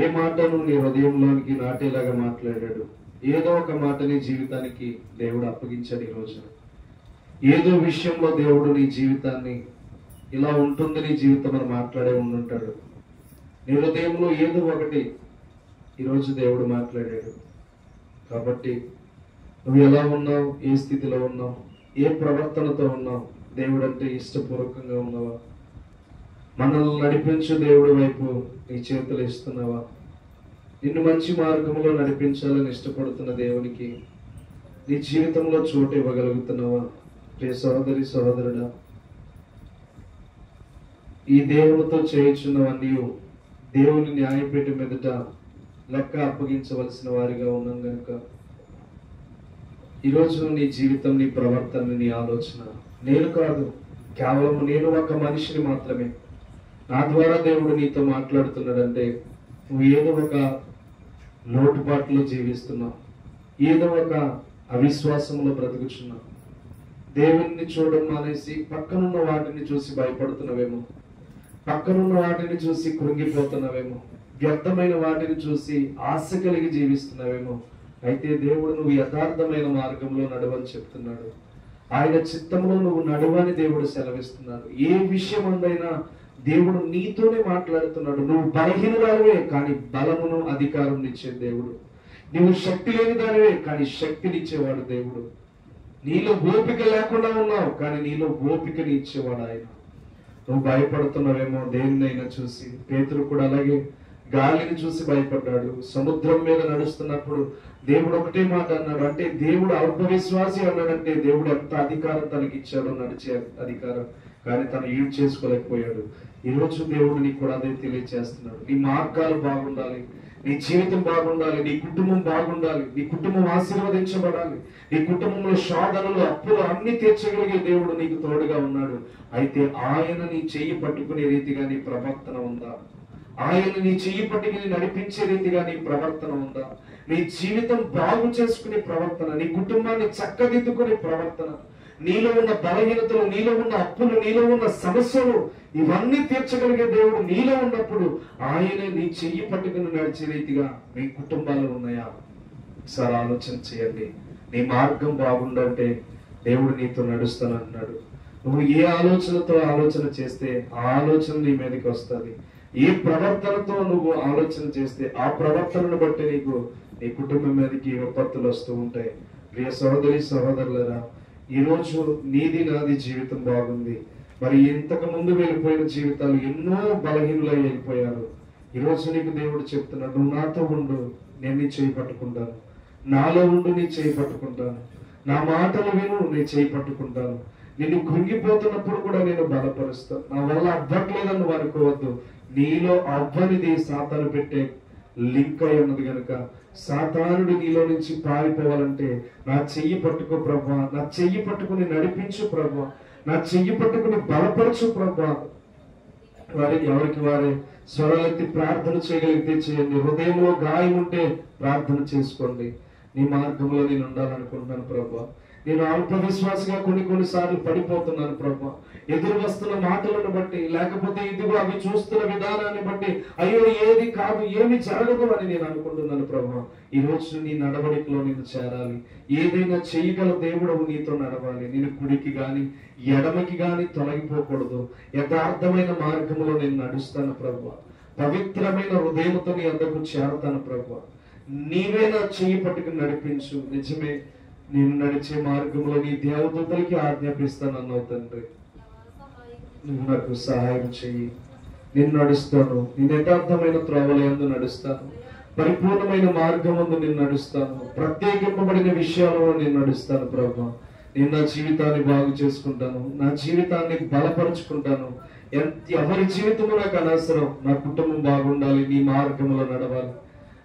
ఏ మాటను నీ హృదయంలోనికి నాటేలాగా మాట్లాడాడు? ఏదో ఒక మాట నీ జీవితానికి దేవుడు అప్పగించాడు. ఈ రోజు ఏదో విషయంలో దేవుడు నీ జీవితాన్ని ఇలా ఉంటుంది నీ జీవితం అని మాట్లాడే ఉండుంటాడు. నీ హృదయంలో ఏదో ఒకటి ఈరోజు దేవుడు మాట్లాడాడు. కాబట్టి నువ్వు ఎలా ఉన్నావు? ఏ స్థితిలో ఉన్నావు? ఏ ప్రవర్తనతో ఉన్నావు? దేవుడు అంటే ఇష్టపూర్వకంగా ఉన్నావా? మనల్ని నడిపించు దేవుడి వైపు నీ చేతులు ఇస్తున్నావా? నిన్ను మంచి మార్గంలో నడిపించాలని ఇష్టపడుతున్న దేవునికి నీ జీవితంలో చోటు ఇవ్వగలుగుతున్నావా? ప్రియ సహోదరి సహోదరుడా, ఈ దేహంతో చేయుచున్నవన్నీ దేవుని న్యాయపీఠం మీదట లెక్క అప్పగించవలసిన వారిగా ఉన్నాం కనుక ఈరోజు నీ జీవితం, నీ ప్రవర్తన, నీ ఆలోచన నేను కాదు, కేవలం నేను ఒక మనిషిని మాత్రమే. నా ద్వారా దేవుడు నీతో మాట్లాడుతున్నాడంటే నువ్వు ఏదో ఒక లోటుపాటులో జీవిస్తున్నావు, ఏదో ఒక అవిశ్వాసంలో బ్రతుకుచున్నావు. దేవుణ్ణి చూడడం మానేసి పక్కనున్న వాటిని చూసి భయపడుతున్నావేమో, పక్కనున్న వాటిని చూసి కృంగిపోతున్నావేమో, వ్యర్థమైన వాటిని చూసి ఆశ కలిగి జీవిస్తున్నావేమో. అయితే దేవుడు నువ్వు యథార్థమైన మార్గంలో నడవని చెప్తున్నాడు. ఆయన చిత్తంలో నువ్వు నడవని దేవుడు సెలవిస్తున్నాడు. ఏ విషయం అందైనా దేవుడు నీతోనే మాట్లాడుతున్నాడు. నువ్వు బలహీనురాలివే కానీ బలమును అధికారం ఇచ్చే దేవుడు. నువ్వు శక్తి లేని దానివే కానీ శక్తినిచ్చేవాడు దేవుడు. నీలో ఓపిక లేకుండా ఉన్నావు కానీ నీలో ఓపికని ఇచ్చేవాడు ఆయన. నువ్వు భయపడుతున్నావేమో దేన్నైనా చూసి. పేతురు కూడా అలాగే గాలిని చూసి భయపడ్డాడు. సముద్రం మీద నడుస్తున్నప్పుడు దేవుడు ఒకటే మాట అన్నాడు. అంటే దేవుడు అల్పవిశ్వాసి అన్నాడంటే దేవుడు ఎంత అధికారం తనకి ఇచ్చాడో, నడిచే అధికారం, కానీ తను ఈడ్ చేసుకోలేకపోయాడు. ఈరోజు దేవుడు నీకు కూడా అదే తెలియజేస్తున్నాడు. నీ మార్గాలు బాగుండాలి, నీ జీవితం బాగుండాలి, నీ కుటుంబం బాగుండాలి, నీ కుటుంబం ఆశీర్వదించబడాలి, నీ కుటుంబంలో శోధనలు అప్పులు అన్ని తీర్చగలిగే దేవుడు నీకు తోడుగా ఉన్నాడు. అయితే ఆయన నీ చెయ్యి పట్టుకునే రీతిగా నీ ప్రవర్తన ఉందా? ఆయన నీ చెయ్యి పట్టుకుని నడిపించే రీతిగా నీ ప్రవర్తన ఉందా? నీ జీవితం బాగు చేసుకునే ప్రవర్తన, నీ కుటుంబాన్ని చక్కదిద్దుకునే ప్రవర్తన, నీలో ఉన్న బలహీనతలు, నీలో ఉన్న అప్పులు, నీలో ఉన్న సమస్యలు ఇవన్నీ తీర్చగలిగే దేవుడు నీలో ఉన్నప్పుడు ఆయనే నీ చెయ్యి పట్టుకుని నడిచే రీతిగా మీ కుటుంబాలు ఉన్నాయా? ఒకసారి ఆలోచన చేయండి. నీ మార్గం బాగుందంటే దేవుడు నీతో నడుస్తాను అన్నాడు. నువ్వు ఏ ఆలోచనతో ఆలోచన చేస్తే ఆ ఆలోచన నీ మీదకి వస్తుంది. ఏ ప్రవర్తనతో నువ్వు ఆలోచన చేస్తే ఆ ప్రవర్తనను బట్టి నీకు నీ కుటుంబం మీదకి విపత్తులు వస్తూ ఉంటాయి. ప్రియ సహోదరి సహోదరులరా, ఈరోజు నీది నాది జీవితం బాగుంది. మరి ఇంతకు ముందు వెళ్ళిపోయిన జీవితాలు ఎన్నో బలహీనులై వెళ్ళిపోయారు. ఈరోజు నీకు దేవుడు చెప్తున్నాడు, నువ్వు నాతో ఉండు, నేను నీ చేయి పట్టుకుంటాను. నాలో ఉండు, నీ చేయి పట్టుకుంటాను. నా మాటలు విను, నీ చేయి పట్టుకుంటాను. నిన్ను కృంగిపోతున్నప్పుడు కూడా నేను బలపరుస్తాను. నా వల్ల అవ్వట్లేదని నువ్వు అనుకోవద్దు. నీలో అవ్వనిది సాతాను పెట్టే లింక్ అయి ఉన్నది కనుక సాతానుడు నీలో నుంచి పారిపోవాలంటే నా చెయ్యి పట్టుకో ప్రభా, నా చెయ్యి పట్టుకుని నడిపించు ప్రభా, నా చెయ్యి పట్టుకుని బలపరచు ప్రభా. వారికి ఎవరికి వారే స్వరాలెత్తి ప్రార్థన చేయగలిగితే చేయండి. హృదయంలో గాయం ఉంటే ప్రార్థన చేసుకోండి. నీ మార్గంలో నేను ఉండాలనుకుంటున్నాను ప్రభా. నేను అల్ప విశ్వాసంగా కొన్నిసార్లు పడిపోతున్నాను ప్రభా. ఎదురు వస్తున్న మాటలను బట్టి, లేకపోతే ఇదిగో అవి చూస్తున్న విధానాన్ని బట్టి అయ్యో ఏది కాదు, ఏమి జరగదు అని నేను అనుకుంటున్నాను ప్రభా. ఈ రోజు నీ నడవడికలో నేను చేరాలి. ఏదైనా చేయగల దేవుడు నీతో నడవాలి. నేను కుడికి గాని ఎడమకి గాని తొలగిపోకూడదు. యథార్థమైన మార్గంలో నేను నడుస్తాను ప్రభా. పవిత్రమైన హృదయంతో నీ అందకు చేరతాను ప్రభా. నీవే నా చెయ్యి పట్టుకుని నడిపించు. నిజమే, నేను నడిచే మార్గంలో నీ దేవదూతలకి ఆజ్ఞాపిస్తాను అన్నావు తండ్రి. నువ్వు నాకు సహాయం చెయ్యి. నేను నడుస్తాను, నేను యథార్థమైన త్రోవలందు నడుస్తాను, పరిపూర్ణమైన మార్గం ముందు నేను నడుస్తాను, ప్రత్యేకింపబడిన విషయాలలో నేను నడుస్తాను ప్రభా. నేను నా జీవితాన్ని బాగు చేసుకుంటాను, నా జీవితాన్ని బలపరుచుకుంటాను. ఎవరి జీవితము నాకు అనవసరం. నా కుటుంబం బాగుండాలి, నీ మార్గంలో నడవాలి,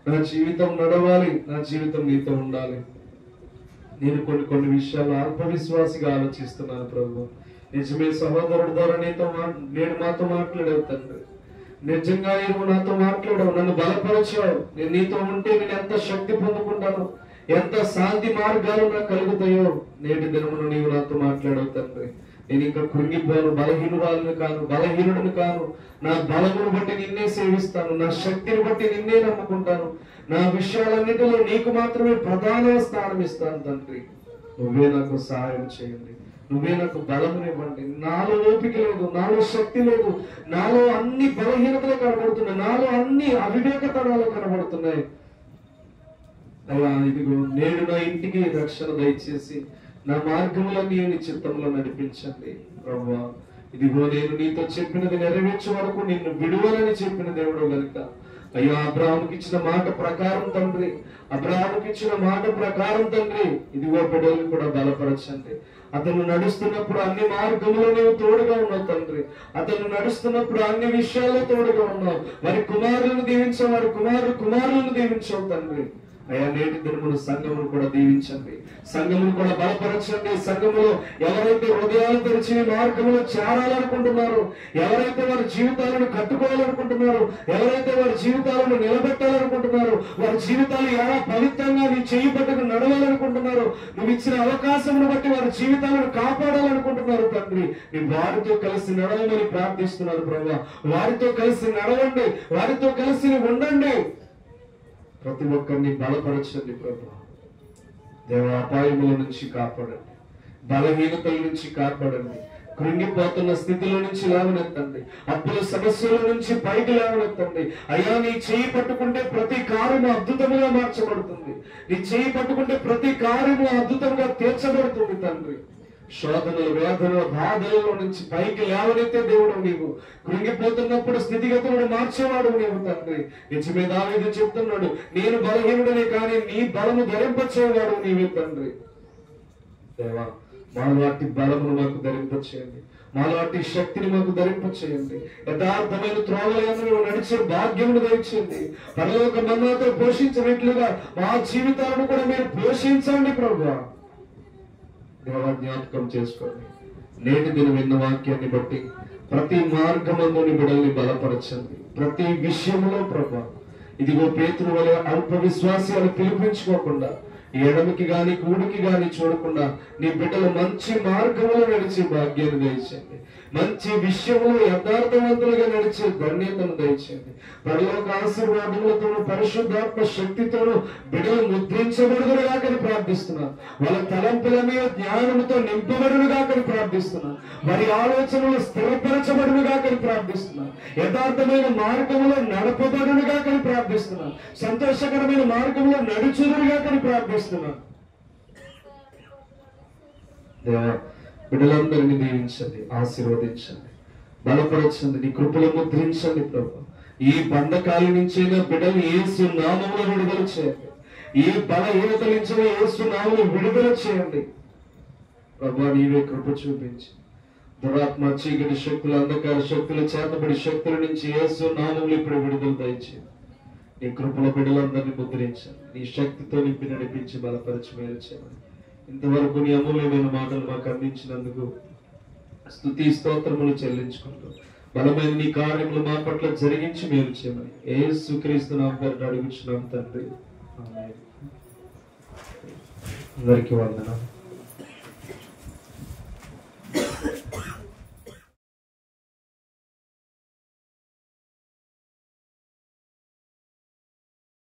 నా జీవితం నడవాలి, నా జీవితం నీతో ఉండాలి. నేను కొన్ని విషయాలు అల్పవిశ్వాసిగా ఆలోచిస్తున్నాను ప్రభు. నిజమే, సహోదరుడి ద్వారా నేను మాతో మాట్లాడావు తండ్రి. నిజంగా నువ్వు నాతో మాట్లాడావు, నన్ను బలపరిచావు. నేను నీతో ఉంటే నేను ఎంత శక్తి పొందుకుంటాను, ఎంత శాంతి మార్గాలు నాకు కలుగుతాయో నేటి దినమును నీవు నాతో మాట్లాడావు తండ్రి. నేను ఇంకా కృంగిపోను, బలహీనుడిని కాను. నా బలమును బట్టి నిన్నే సేవిస్తాను, నా శక్తిని బట్టి నిన్నే నమ్ముకుంటాను. నా విషయాలన్నిటిలో నీకు మాత్రమే ప్రధాన స్థానం ఇస్తాను తండ్రి. నువ్వే నాకు సహాయం చేయండి, నువ్వే నాకు బలమునివ్వండి. నాలో ఓపిక లేదు, నాలో శక్తి లేదు, నాలో అన్ని బలహీనతలు కనబడుతున్నాయి, నాలో అన్ని అవివేకతనాలు కనబడుతున్నాయి. అలా ఇదిగో నేడు నా ఇంటికి రక్షణ దయచేసి నా మార్గంలో నీ చిత్తంలో నడిపించండి ప్రభువా. ఇదిగో నేను నీతో చెప్పినది నెరవేర్చే వరకు నిన్ను విడువలని చెప్పిన దేవుడు గనుక అయ్యా, అబ్రాహాముకి ఇచ్చిన మాట ప్రకారం తండ్రి, అబ్రాహాముకి ఇచ్చిన మాట ప్రకారం తండ్రి, ఇదిగో బిడ్డలను కూడా బలపరచండి. అతను నడుస్తున్నప్పుడు అన్ని మార్గంలో నీవు తోడుగా ఉన్నావు తండ్రి. అతను నడుస్తున్నప్పుడు అన్ని విషయాల్లో తోడుగా ఉన్నావు. వారి కుమారులను దీవించావు, వారి కుమారులను దీవించావు తండ్రి. అయ్యా, నేటి దినమును సంఘమును కూడా దీవించండి, సంఘమును కూడా బలపరచండి. సంఘములో ఎవరైతే హృదయాలు తెరిచి మార్గంలో చేరాలనుకుంటున్నారో, ఎవరైతే వారి జీవితాలను కట్టుకోవాలనుకుంటున్నారో, ఎవరైతే వారి జీవితాలను నిలబెట్టాలనుకుంటున్నారో, వారి జీవితాలు ఎలా పవిత్రంగా నీ చేయి పట్టుకుని నడవాలనుకుంటున్నారో, నువ్వు ఇచ్చిన అవకాశమును బట్టి వారి జీవితాలను కాపాడాలనుకుంటున్నారు తండ్రి. నీ వారితో కలిసి నడవమని ప్రార్థిస్తున్నారు ప్రభు. వారితో కలిసి నడవండి, వారితో కలిసి ఉండండి. ప్రతి ఒక్కరిని బలపరచండి ప్రభు. దేవ, అపాయముల నుంచి కాపాడండి, బలహీనతల నుంచి కాపాడండి, కృంగిపోతున్న స్థితిలో నుంచి లేవనెత్తండి, అప్పుల సమస్యల నుంచి పైకి లేవనెత్తండి. అయ్యా, నీ చేయి పట్టుకుంటే ప్రతి కార్యము అద్భుతంగా మార్చబడుతుంది. నీ చేయి పట్టుకుంటే ప్రతి కార్యము అద్భుతంగా తీర్చబడుతుంది తండ్రి. శోధనలు, వేదనలు, బాధలలో నుంచి పైకి లేవనెత్తే దేవుడు నీవు. కృంగిపోతున్నప్పుడు స్థితిగతులను మార్చేవాడు నీవు తండ్రి. నిజమే దావీదు చెప్తున్నాడు, నేను బలహీనుడనే కానీ నీ బలము ధరింపచేవాడు నీవే తండ్రి. దేవా, మాలాంటి బలమును మాకు ధరింపచేయండి, మాలాంటి శక్తిని మాకు ధరింపచేయండి. యథార్థమైన త్రోవలను మేము నడిచే భాగ్యమును దయచేయండి. పరలోక మన్నాతో పోషించినట్లుగా మా జీవితాలను కూడా మీరు పోషించండి ప్రభువా. దేవా, జ్ఞాపకం చేసుకోండి. నేటి దిన విన్న వాక్యాన్ని బట్టి ప్రతి మార్గమందుని బిడ్డల్ని బలపరచండి. ప్రతి విషయంలో ప్రభువా, ఇదిగో పేతురు వలె అల్ప విశ్వాసాలు పిలిపించుకోకుండా, ఎడమికి గాని కూడికి గాని చూడకుండా నీ బిడ్డలు మంచి మార్గంలో నడిచే భాగ్యాన్ని దయచేయండి. మంచి విషయంలో యథార్థవంతులుగా నడిచే ధన్యతను దయచేయండి. పరలోక ఆశీర్వాదములతోనూ పరిశుద్ధాత్మ శక్తితోనూ బిడ్డలు ముద్రించబడుదురుగాకని ప్రార్థిస్తున్నాను. వాళ్ళ తలంపుల మీద జ్ఞానముతో నింపబడునుగాకని ప్రార్థిస్తున్నాను. వారి ఆలోచనలు స్థిరపరచబడునుగాకని ప్రార్థిస్తున్నాను. యథార్థమైన మార్గంలో నడపబడునుగాకని ప్రార్థిస్తున్నాను. సంతోషకరమైన మార్గంలో నడుచుదురుగాకని ప్రార్థిస్తున్నాను. దేవా, బిడ్డలందరినీ దీవించండి, ఆశీర్వదించండి, బలపరచండి, నీ కృపలో ముద్రించండి ప్రభు. ఈ బంధకాల నుంచైనా బిడ్డలు యేసు నామములో విడుదల చేయండి. ఈ బలహీనతల నుంచి యేసు నామములో విడుదల చేయండి ప్రభు. నీవే కృప చూపించి దురాత్మ, చీకటి శక్తులు, అంధకార శక్తులు, చేతబడి శక్తుల నుంచి యేసు నామములో ఇప్పుడు విడుదల దయచేయండి. నీ కృపలో బిడ్డలందరినీ ముద్రించండి. నీ శక్తితో నింపి నడిపించి బలపరిచి మేలు చేయండి. ఇంతవరకు నీ అమూల్యమైన మాటలు మాకు అందించినందుకు స్తుతి స్తోత్రములు చెల్లించుకుంటూ బలమైన నీ కార్యములు మా పట్ల జరిగించి మేలు చేయమని యేసుక్రీస్తు నామమున పేరిట అడుగుచున్నాం తండ్రి. ఆమేన్. అందరికీ వందనాలు.